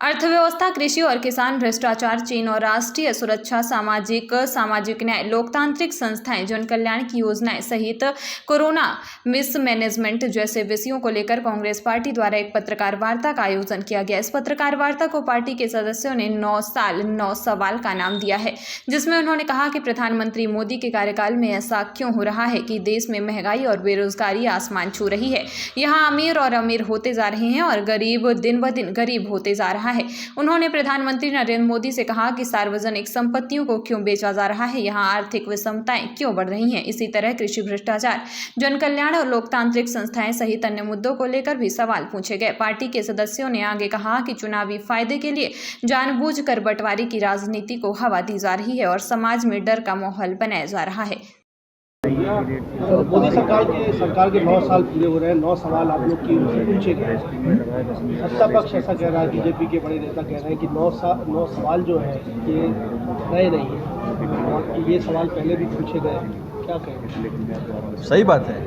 अर्थव्यवस्था, कृषि और किसान, भ्रष्टाचार, चीन और राष्ट्रीय सुरक्षा, सामाजिक न्याय, लोकतांत्रिक संस्थाएं, जन कल्याण की योजनाएं सहित कोरोना मिसमैनेजमेंट जैसे विषयों को लेकर कांग्रेस पार्टी द्वारा एक पत्रकार वार्ता का आयोजन किया गया। इस पत्रकार वार्ता को पार्टी के सदस्यों ने 9 साल 9 सवाल का नाम दिया है, जिसमें उन्होंने कहा कि प्रधानमंत्री मोदी के कार्यकाल में ऐसा क्यों हो रहा है कि देश में महंगाई और बेरोजगारी आसमान छू रही है। यहाँ अमीर और अमीर होते जा रहे हैं और गरीब दिन ब दिन गरीब होते जा रहा है। उन्होंने प्रधानमंत्री नरेंद्र मोदी से कहा कि सार्वजनिक संपत्तियों को क्यों बेचा जा रहा है, यहाँ आर्थिक विषमताएं क्यों बढ़ रही हैं। इसी तरह कृषि, भ्रष्टाचार, जन कल्याण और लोकतांत्रिक संस्थाएं सहित अन्य मुद्दों को लेकर भी सवाल पूछे गए। पार्टी के सदस्यों ने आगे कहा कि चुनावी फायदे के लिए जानबूझकर बंटवारे की राजनीति को हवा दी जा रही है और समाज में डर का माहौल बनाया जा रहा है। मोदी सरकार के 9 साल पूरे हो रहे हैं। 9 सवाल आप लोग की उनसे पूछे गए। सत्ता पक्ष ऐसा कह रहा है, बीजेपी के बड़े नेता कह रहे हैं कि 9 सवाल जो है ये नए नहीं है और ये सवाल पहले भी पूछे गए। क्या कहें? सही बात है,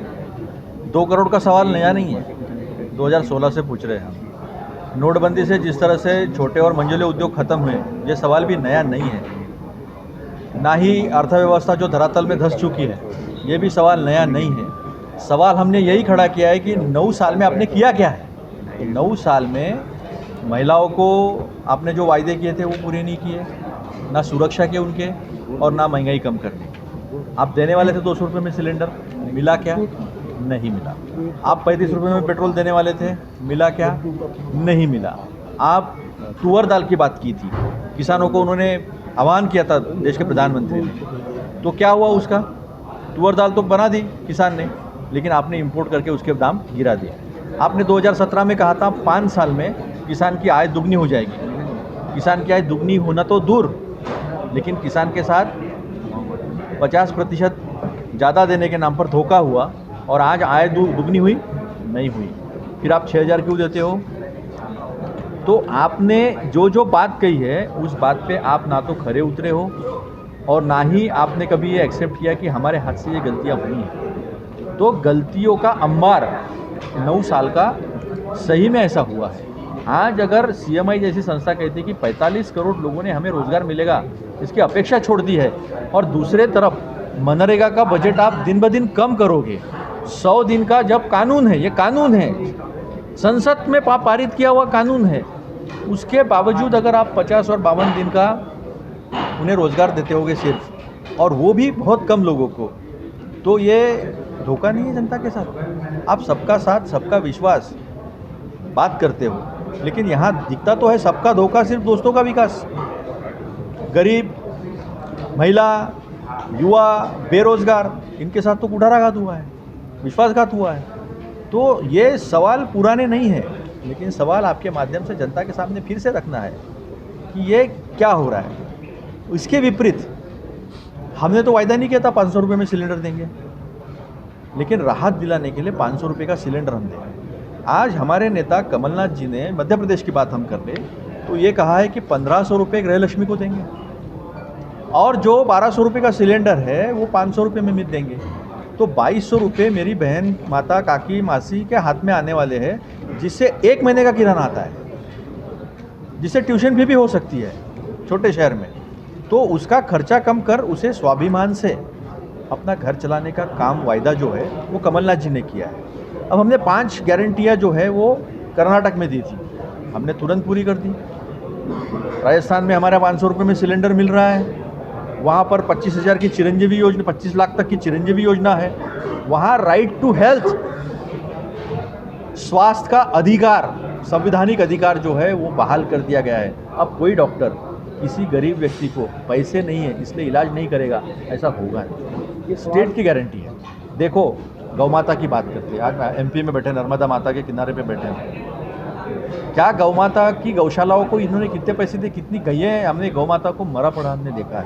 2 करोड़ का सवाल नया नहीं है, 2016 से पूछ रहे हैं हम। नोटबंदी से जिस तरह से छोटे और मंझले उद्योग खत्म हुए, ये सवाल भी नया नहीं है। ना ही अर्थव्यवस्था जो धरातल में धंस चुकी है, ये भी सवाल नया नहीं है। सवाल हमने यही खड़ा किया है कि 9 साल में आपने किया क्या है। 9 साल में महिलाओं को आपने जो वायदे किए थे वो पूरे नहीं किए, ना सुरक्षा के उनके और ना महंगाई कम करने। आप देने वाले थे 200 रुपये में सिलेंडर, मिला क्या? नहीं मिला। आप 35 रुपये में पेट्रोल देने वाले थे, मिला क्या? नहीं मिला। आप तुअर दाल की बात की थी, किसानों को उन्होंने आह्वान किया था देश के प्रधानमंत्री ने, तो क्या हुआ उसका? तुअर दाल तो बना दी किसान ने, लेकिन आपने इंपोर्ट करके उसके दाम गिरा दिए। आपने 2017 में कहा था 5 साल में किसान की आय दुगनी हो जाएगी। किसान की आय दुगनी होना तो दूर, लेकिन किसान के साथ 50% ज़्यादा देने के नाम पर धोखा हुआ और आज आय दुगनी हुई नहीं हुई। फिर आप 6,000 क्यों देते हो? तो आपने जो बात कही है उस बात पे आप ना तो खरे उतरे हो और ना ही आपने कभी ये एक्सेप्ट किया कि हमारे हाथ से ये गलतियां हुई हैं। तो गलतियों का अंबार 9 साल का सही में ऐसा हुआ है। आज अगर CMI जैसी संस्था कहती है कि 45 करोड़ लोगों ने हमें रोज़गार मिलेगा, इसकी अपेक्षा छोड़ दी है, और दूसरे तरफ मनरेगा का बजट आप दिन ब दिन कम करोगे। 100 दिन का जब कानून है, ये कानून है, संसद में पारित किया हुआ कानून है, उसके बावजूद अगर आप 50 और 52 दिन का उन्हें रोज़गार देते होगे सिर्फ, और वो भी बहुत कम लोगों को, तो ये धोखा नहीं है जनता के साथ? आप सबका साथ सबका विश्वास बात करते हो, लेकिन यहाँ दिखता तो है सबका धोखा, सिर्फ दोस्तों का विकास। गरीब, महिला, युवा, बेरोजगार, इनके साथ तो कुठाराघात हुआ है, विश्वासघात हुआ है। तो ये सवाल पुराने नहीं है, लेकिन सवाल आपके माध्यम से जनता के सामने फिर से रखना है कि ये क्या हो रहा है। इसके विपरीत हमने तो वायदा नहीं किया था 500 रुपये में सिलेंडर देंगे, लेकिन राहत दिलाने के लिए 500 रुपये का सिलेंडर हम देंगे। आज हमारे नेता कमलनाथ जी ने, मध्य प्रदेश की बात हम कर ले तो ये कहा है कि 1500 रुपये गृहलक्ष्मी को देंगे और जो 1200 रुपये का सिलेंडर है वो 500 रुपये में मिल देंगे। तो 2200 रुपये मेरी बहन, माता, काकी, मासी के हाथ में आने वाले हैं, जिससे 1 महीने का किराना आता है, जिससे ट्यूशन फी भी हो सकती है छोटे शहर में। तो उसका खर्चा कम कर उसे स्वाभिमान से अपना घर चलाने का काम, वायदा जो है वो कमलनाथ जी ने किया है। अब हमने 5 गारंटियाँ जो है वो कर्नाटक में दी थी, हमने तुरंत पूरी कर दी। राजस्थान में हमारा 500 रुपये में सिलेंडर मिल रहा है, वहाँ पर 25,000 की चिरंजीवी योजना, 25 लाख तक की चिरंजीवी योजना है। वहाँ राइट टू हेल्थ, स्वास्थ्य का अधिकार, संवैधानिक अधिकार जो है वो बहाल कर दिया गया है। अब कोई डॉक्टर किसी गरीब व्यक्ति को पैसे नहीं है इसलिए इलाज नहीं करेगा, ऐसा होगा नहीं। ये स्टेट की गारंटी है। देखो, गौ माता की बात करते हैं, आज एमपी में बैठे, नर्मदा माता के किनारे पे बैठे हैं। क्या गौ माता की गौशालाओं को इन्होंने कितने पैसे दिए, कितनी गैयें, हमने गौ माता को मरा पड़ा हमने देखा है।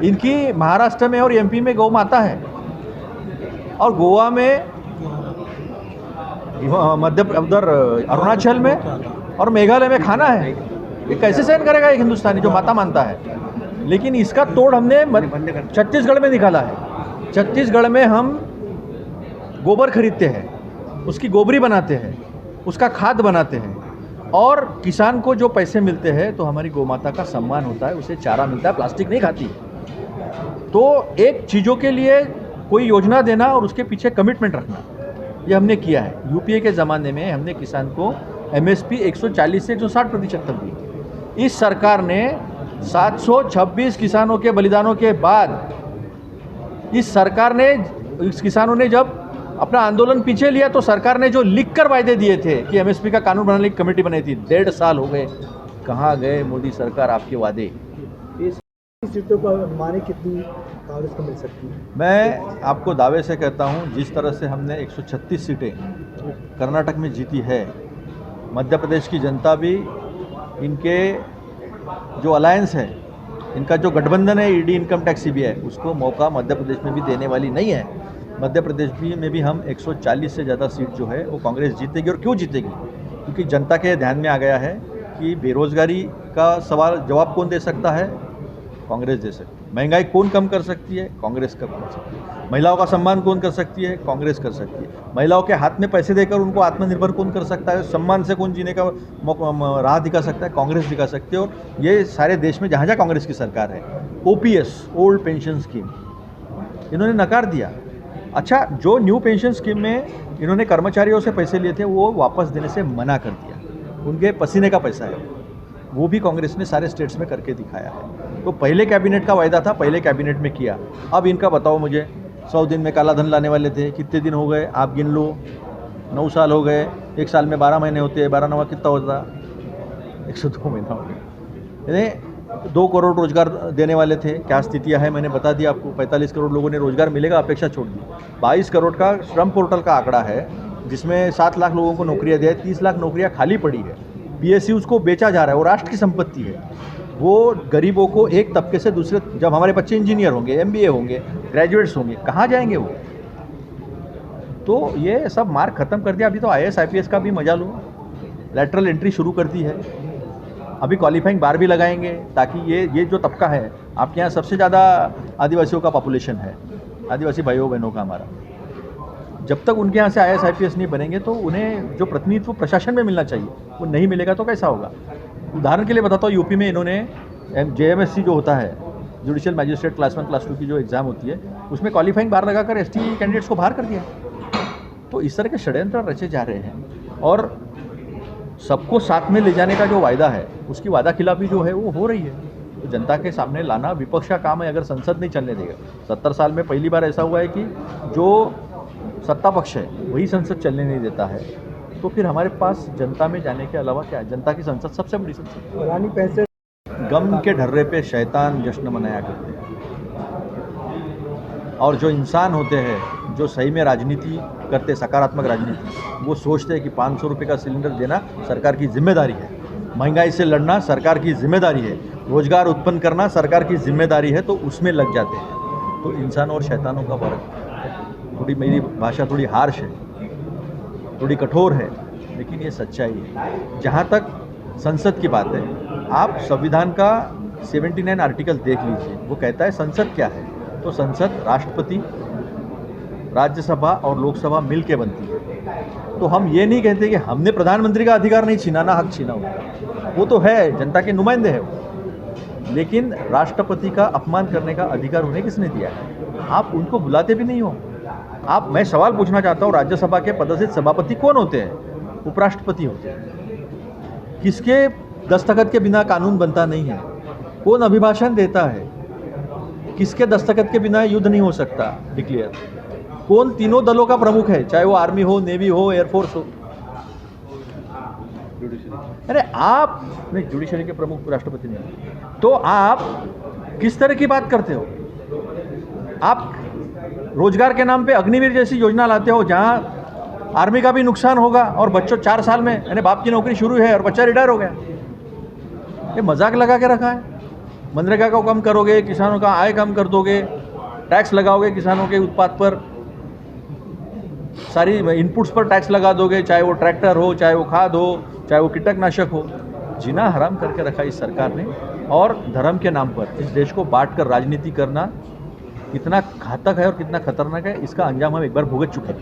इनकी महाराष्ट्र में और एमपी में गौ माता है और गोवा में, मध्य उधर अरुणाचल में और मेघालय में खाना है। ये कैसे सहन करेगा एक हिंदुस्तानी जो माता मानता है। लेकिन इसका तोड़ हमने छत्तीसगढ़ में निकाला है। छत्तीसगढ़ में हम गोबर खरीदते हैं, उसकी गोबरी बनाते हैं, उसका खाद बनाते हैं और किसान को जो पैसे मिलते हैं तो हमारी गौ माता का सम्मान होता है, उसे चारा मिलता है, प्लास्टिक नहीं खाती। तो एक चीज़ों के लिए कोई योजना देना और उसके पीछे कमिटमेंट रखना, ये हमने किया है। यूपीए के ज़माने में हमने किसान को एमएसपी 140 से 160% तक दी। इस सरकार ने 726 किसानों के बलिदानों के बाद इस सरकार ने, इस किसानों ने जब अपना आंदोलन पीछे लिया तो सरकार ने जो लिखकर वायदे दिए थे कि एमएसपी का कानून बनाने की कमेटी बनाई थी, 1.5 साल हो गए, कहाँ गए मोदी सरकार आपके वादे? सीटों पर माने कितनी कांग्रेस को मिल सकती है? मैं आपको दावे से कहता हूँ, जिस तरह से हमने 136 सीटें कर्नाटक में जीती है, मध्य प्रदेश की जनता भी, इनके जो अलायंस है, इनका जो गठबंधन है ईडी, इनकम टैक्स, सीबीआई, उसको मौका मध्य प्रदेश में भी देने वाली नहीं है। मध्य प्रदेश में भी हम 140 से ज़्यादा सीट जो है वो कांग्रेस जीतेगी। और क्यों जीतेगी? क्योंकि जनता के ध्यान में आ गया है कि बेरोज़गारी का सवाल जवाब कौन दे सकता है? कांग्रेस दे सकती है। महंगाई कौन कम कर सकती है? कांग्रेस कम कर सकती है। महिलाओं का सम्मान कौन कर सकती है? कांग्रेस कर सकती है। महिलाओं के हाथ में पैसे देकर उनको आत्मनिर्भर कौन कर सकता है? सम्मान से कौन जीने का राह दिखा सकता है? कांग्रेस दिखा सकती है। और ये सारे देश में जहाँ जहाँ कांग्रेस की सरकार है, ओपीएस, ओल्ड पेंशन स्कीम, इन्होंने नकार दिया। अच्छा, जो न्यू पेंशन स्कीम में इन्होंने कर्मचारियों से पैसे लिए थे वो वापस देने से मना कर दिया। उनके पसीने का पैसा है, वो भी कांग्रेस ने सारे स्टेट्स में करके दिखाया है। तो पहले कैबिनेट का वायदा था, पहले कैबिनेट में किया। अब इनका बताओ मुझे, 100 दिन में काला धन लाने वाले थे, कितने दिन हो गए आप गिन लो? 9 साल हो गए। 1 साल में 12 महीने होते हैं, 12 9 कितना होता? 102 महीना हो गया। 2 करोड़ रोजगार देने वाले थे, क्या स्थितियां है मैंने बता दिया आपको। 45 करोड़ लोगों ने रोजगार मिलेगा अपेक्षा छोड़ दी। 22 करोड़ का श्रम पोर्टल का आंकड़ा है, जिसमें 7 लाख लोगों को नौकरियां दी, 30 लाख नौकरियां खाली पड़ी है। पीएसयू उसको बेचा जा रहा है, वो राष्ट्र की संपत्ति है। वो गरीबों को एक तबके से दूसरे, जब हमारे बच्चे इंजीनियर होंगे, एमबीए होंगे, ग्रेजुएट्स होंगे, कहाँ जाएंगे वो? तो ये सब मार्ग खत्म कर दिया। अभी तो IAS IPS का भी मजा लो, लैटरल एंट्री शुरू कर दी है। अभी क्वालिफाइंग बार भी लगाएंगे ताकि ये जो तबका है, आपके यहाँ सबसे ज़्यादा आदिवासियों का पॉपुलेशन है, आदिवासी भाइयों बहनों का हमारा, जब तक उनके यहाँ से IAS IPS नहीं बनेंगे तो उन्हें जो प्रतिनिधित्व प्रशासन में मिलना चाहिए वो नहीं मिलेगा तो कैसा होगा? उदाहरण के लिए बताता हूँ, यूपी में इन्होंने JMSC जो होता है, जुडिशियल मैजिस्ट्रेट क्लास 1 क्लास 2 की जो एग्ज़ाम होती है, उसमें क्वालिफाइंग बार लगाकर ST कैंडिडेट्स को बाहर कर दिया। तो इस तरह के षड्यंत्र रचे जा रहे हैं और सबको साथ में ले जाने का जो वायदा है, उसकी वादा खिलाफी जो है वो हो रही है। तो जनता के सामने लाना विपक्ष का काम है, अगर संसद नहीं चलने देगा। 70 साल में पहली बार ऐसा हुआ है कि जो सत्ता पक्ष है वही संसद चलने नहीं देता है, तो फिर हमारे पास जनता में जाने के अलावा क्या है? जनता की संसद सबसे बड़ी संसद। पुरानी पैसे गम के ढर्रे पे शैतान जश्न मनाया करते हैं, और जो इंसान होते हैं जो सही में राजनीति करते, सकारात्मक राजनीति, वो सोचते हैं कि 500 रुपये का सिलेंडर देना सरकार की जिम्मेदारी है, महंगाई से लड़ना सरकार की जिम्मेदारी है, रोजगार उत्पन्न करना सरकार की जिम्मेदारी है, तो उसमें लग जाते हैं। तो इंसान और शैतानों का फर्क। थोड़ी मेरी भाषा थोड़ी हार्श है, थोड़ी कठोर है, लेकिन ये सच्चाई है। जहाँ तक संसद की बात है, आप संविधान का 79 आर्टिकल देख लीजिए, वो कहता है संसद क्या है। तो संसद राष्ट्रपति, राज्यसभा और लोकसभा मिल के बनती है। तो हम ये नहीं कहते कि हमने प्रधानमंत्री का अधिकार नहीं छीना, ना हक छीना उनका, वो तो है, जनता के नुमाइंदे हैं वो। लेकिन राष्ट्रपति का अपमान करने का अधिकार उन्हें किसने दिया है? आप उनको बुलाते भी नहीं हो। मैं सवाल पूछना चाहता हूँ, राज्यसभा के पदस्थ सभापति कौन होते हैं? उपराष्ट्रपति होते हैं। किसके दस्तखत के बिना कानून बनता नहीं है? कौन अभिभाषण देता है? किसके दस्तखत के बिना युद्ध नहीं हो सकता डिक्लेयर? कौन तीनों दलों का प्रमुख है, चाहे वो आर्मी हो, नेवी हो, एयरफोर्स हो? अरे आप नहीं, जुडिशरी के प्रमुख राष्ट्रपति नहीं। तो आप किस तरह की बात करते हो? आप रोजगार के नाम पे अग्निवीर जैसी योजना लाते हो, जहां आर्मी का भी नुकसान होगा और बच्चों 4 साल में, यानी बाप की नौकरी शुरू है और बच्चा रिटायर हो गया। ये मजाक लगा के रखा है। मनरेगा को कम करोगे, किसानों का आय कम कर दोगे, टैक्स लगाओगे किसानों के उत्पाद पर, सारी इनपुट्स पर टैक्स लगा दोगे, चाहे वो ट्रैक्टर हो, चाहे वो खाद हो, चाहे वो कीटनाशक हो। जीना हराम करके रखा इस सरकार ने। और धर्म के नाम पर इस देश को बांट कर राजनीति करना कितना घातक है और कितना खतरनाक है, इसका अंजाम हम एक बार भुगत चुके हैं।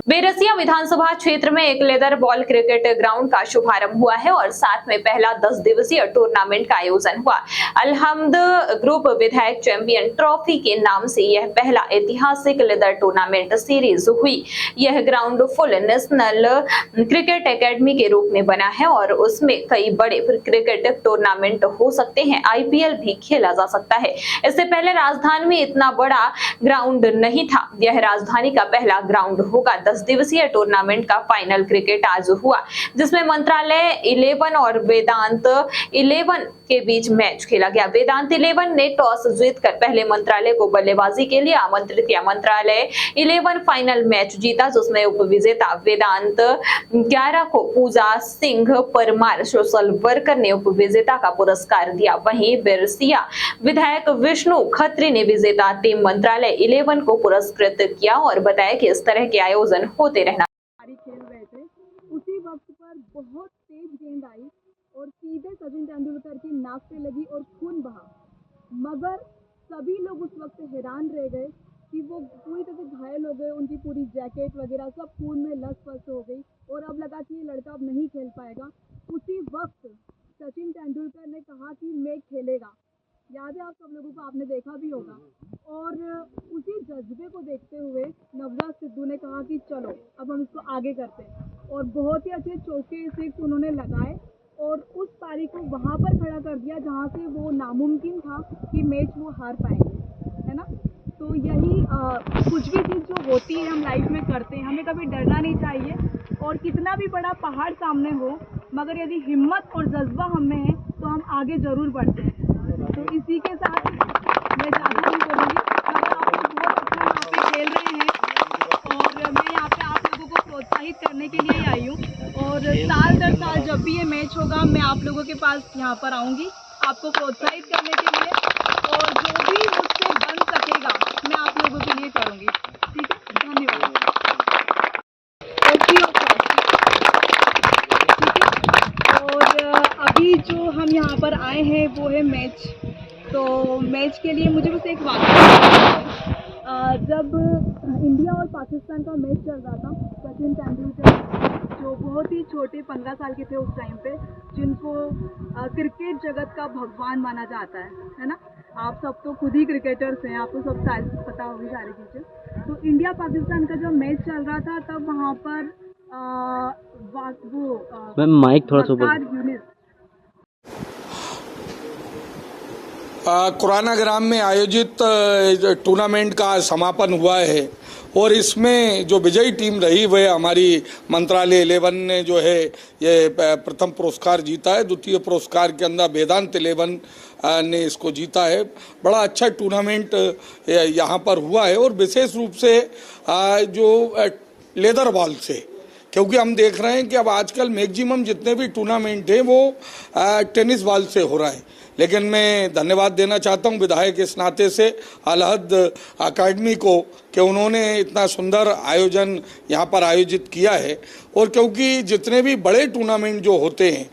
बेरसिया विधानसभा क्षेत्र में एक लेदर बॉल क्रिकेट ग्राउंड का शुभारंभ हुआ है और साथ में पहला 10 दिवसीय टूर्नामेंट का आयोजन हुआ। अलहमद ग्रुप विधायक चैंपियन ट्रॉफी के नाम से यह पहला ऐतिहासिक लेदर टूर्नामेंट सीरीज हुई। यह ground full national cricket academy के रूप में बना है और उसमें कई बड़े क्रिकेट टूर्नामेंट हो सकते हैं। IPL भी खेला जा सकता है। इससे पहले राजधानी में इतना बड़ा ग्राउंड नहीं था। यह राजधानी का पहला ग्राउंड होगा। 10 दिवसीय टूर्नामेंट का फाइनल क्रिकेट आज हुआ, जिसमें मंत्रालय 11 और वेदांत 11 के बीच मैच खेला गया। वेदांत 11 ने टॉस जीतकर पहले मंत्रालय को बल्लेबाजी के लिए आमंत्रित किया। मंत्रालय 11 फाइनल मैच जीता, जिसमें उपविजेता वेदांत 11 को पूजा सिंह परमार सोशल वर्कर ने उपविजेता का पुरस्कार दिया। वहीं बेरसिया विधायक विष्णु खत्री ने विजेता टीम मंत्रालय 11 को पुरस्कृत किया और बताया कि इस तरह के आयोजन होते रहना। खेल रहे थे, उसी वक्त पर बहुत तेज गेंद आई और सीधे सचिन तेंदुलकर की नाक पे लगी और खून बहा। मगर सभी लोग उस वक्त हैरान रह गए कि वो पूरी तरह से घायल हो गए, उनकी पूरी जैकेट वगैरह सब खून में लथपथ हो गई और अब लगा कि ये लड़का अब नहीं खेल पाएगा। उसी वक्त सचिन तेंदुलकर ने कहा कि मैं खेलेगा। याद है आप सब लोगों को, आपने देखा भी होगा। और उसी जज्बे को देखते हुए नवजात सिद्धू ने कहा कि चलो अब हम इसको आगे करते हैं और बहुत ही अच्छे चौके 6 उन्होंने लगाए और उस पारी को वहाँ पर खड़ा कर दिया जहाँ से वो नामुमकिन था कि मैच वो हार पाएंगे, है ना। तो यही कुछ भी चीज़ जो होती है हम लाइफ में करते हैं, हमें कभी डरना नहीं चाहिए और कितना भी बड़ा पहाड़ सामने हो, मगर यदि हिम्मत और जज्बा हम में है तो हम आगे ज़रूर बढ़ते हैं। तो इसी के साथ मैं ज़्यादा नहीं बोलूँगी, मगर आप लोग बहुत अच्छा यहाँ पे खेल रहे हैं और मैं यहाँ पे आप लोगों को प्रोत्साहित करने के लिए आई हूँ। और साल दर साल जब भी ये मैच होगा मैं आप लोगों के पास यहाँ पर आऊँगी आपको प्रोत्साहित करने के लिए, और जो भी मुझसे बन सकेगा मैं आप लोगों के लिए करूँगी। ठीक है, धन्यवाद। और अभी जो हम यहाँ पर आए हैं वो है मैच। तो मैच के लिए मुझे बस एक वाक़या, जब इंडिया और पाकिस्तान का मैच चल रहा था, सचिन तेंदुलकर जो बहुत ही छोटे 15 साल के थे उस टाइम पे, जिनको क्रिकेट जगत का भगवान माना जाता है ना। आप सब तो खुद ही क्रिकेटर्स हैं, आपको सब पता होगी सारी चीज़ें। तो इंडिया पाकिस्तान का जब मैच चल रहा था तब वहाँ पर माइक थोड़ा सा कुराना ग्राम में आयोजित टूर्नामेंट का समापन हुआ है और इसमें जो विजयी टीम रही वह हमारी मंत्रालय 11 ने जो है ये प्रथम पुरस्कार जीता है। द्वितीय पुरस्कार के अंदर वेदांत 11 ने इसको जीता है। बड़ा अच्छा टूर्नामेंट यहाँ पर हुआ है और विशेष रूप से जो लेदर बॉल से, क्योंकि हम देख रहे हैं कि अब आजकल मैक्सिमम जितने भी टूर्नामेंट हैं वो टेनिस बॉल से हो रहा है। लेकिन मैं धन्यवाद देना चाहता हूं विधायक इस नाते से अलहद अकादमी को कि उन्होंने इतना सुंदर आयोजन यहाँ पर आयोजित किया है। और क्योंकि जितने भी बड़े टूर्नामेंट जो होते हैं,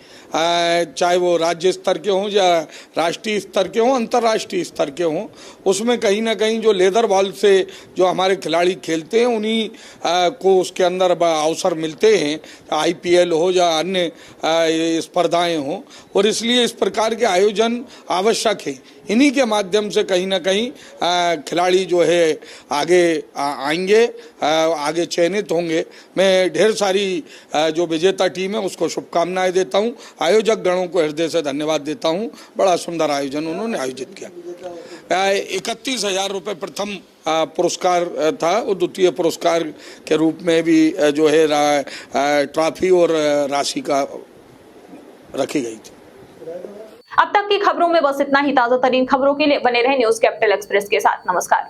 चाहे वो राज्य स्तर के हों या राष्ट्रीय स्तर के हों, अंतर्राष्ट्रीय स्तर के हों, उसमें कहीं ना कहीं जो लेदर बॉल से जो हमारे खिलाड़ी खेलते हैं उन्हीं को उसके अंदर अवसर मिलते हैं, IPL हो या अन्य स्पर्धाएं हों। और इसलिए इस प्रकार के आयोजन आवश्यक है। इन्हीं के माध्यम से कहीं ना कहीं खिलाड़ी जो है आगे आएंगे, आगे चयनित होंगे। मैं ढेर सारी जो विजेता टीम है उसको शुभकामनाएं देता हूं। आयोजक गणों को हृदय से धन्यवाद देता हूं। बड़ा सुंदर आयोजन उन्होंने आयोजित किया। 31,000 रुपये प्रथम पुरस्कार था और द्वितीय पुरस्कार के रूप में भी जो है ट्रॉफी और राशि का रखी गई थी। अब तक की खबरों में बस इतना ही। ताजा तरीन खबरों के लिए बने रहे न्यूज कैपिटल एक्सप्रेस के साथ। नमस्कार।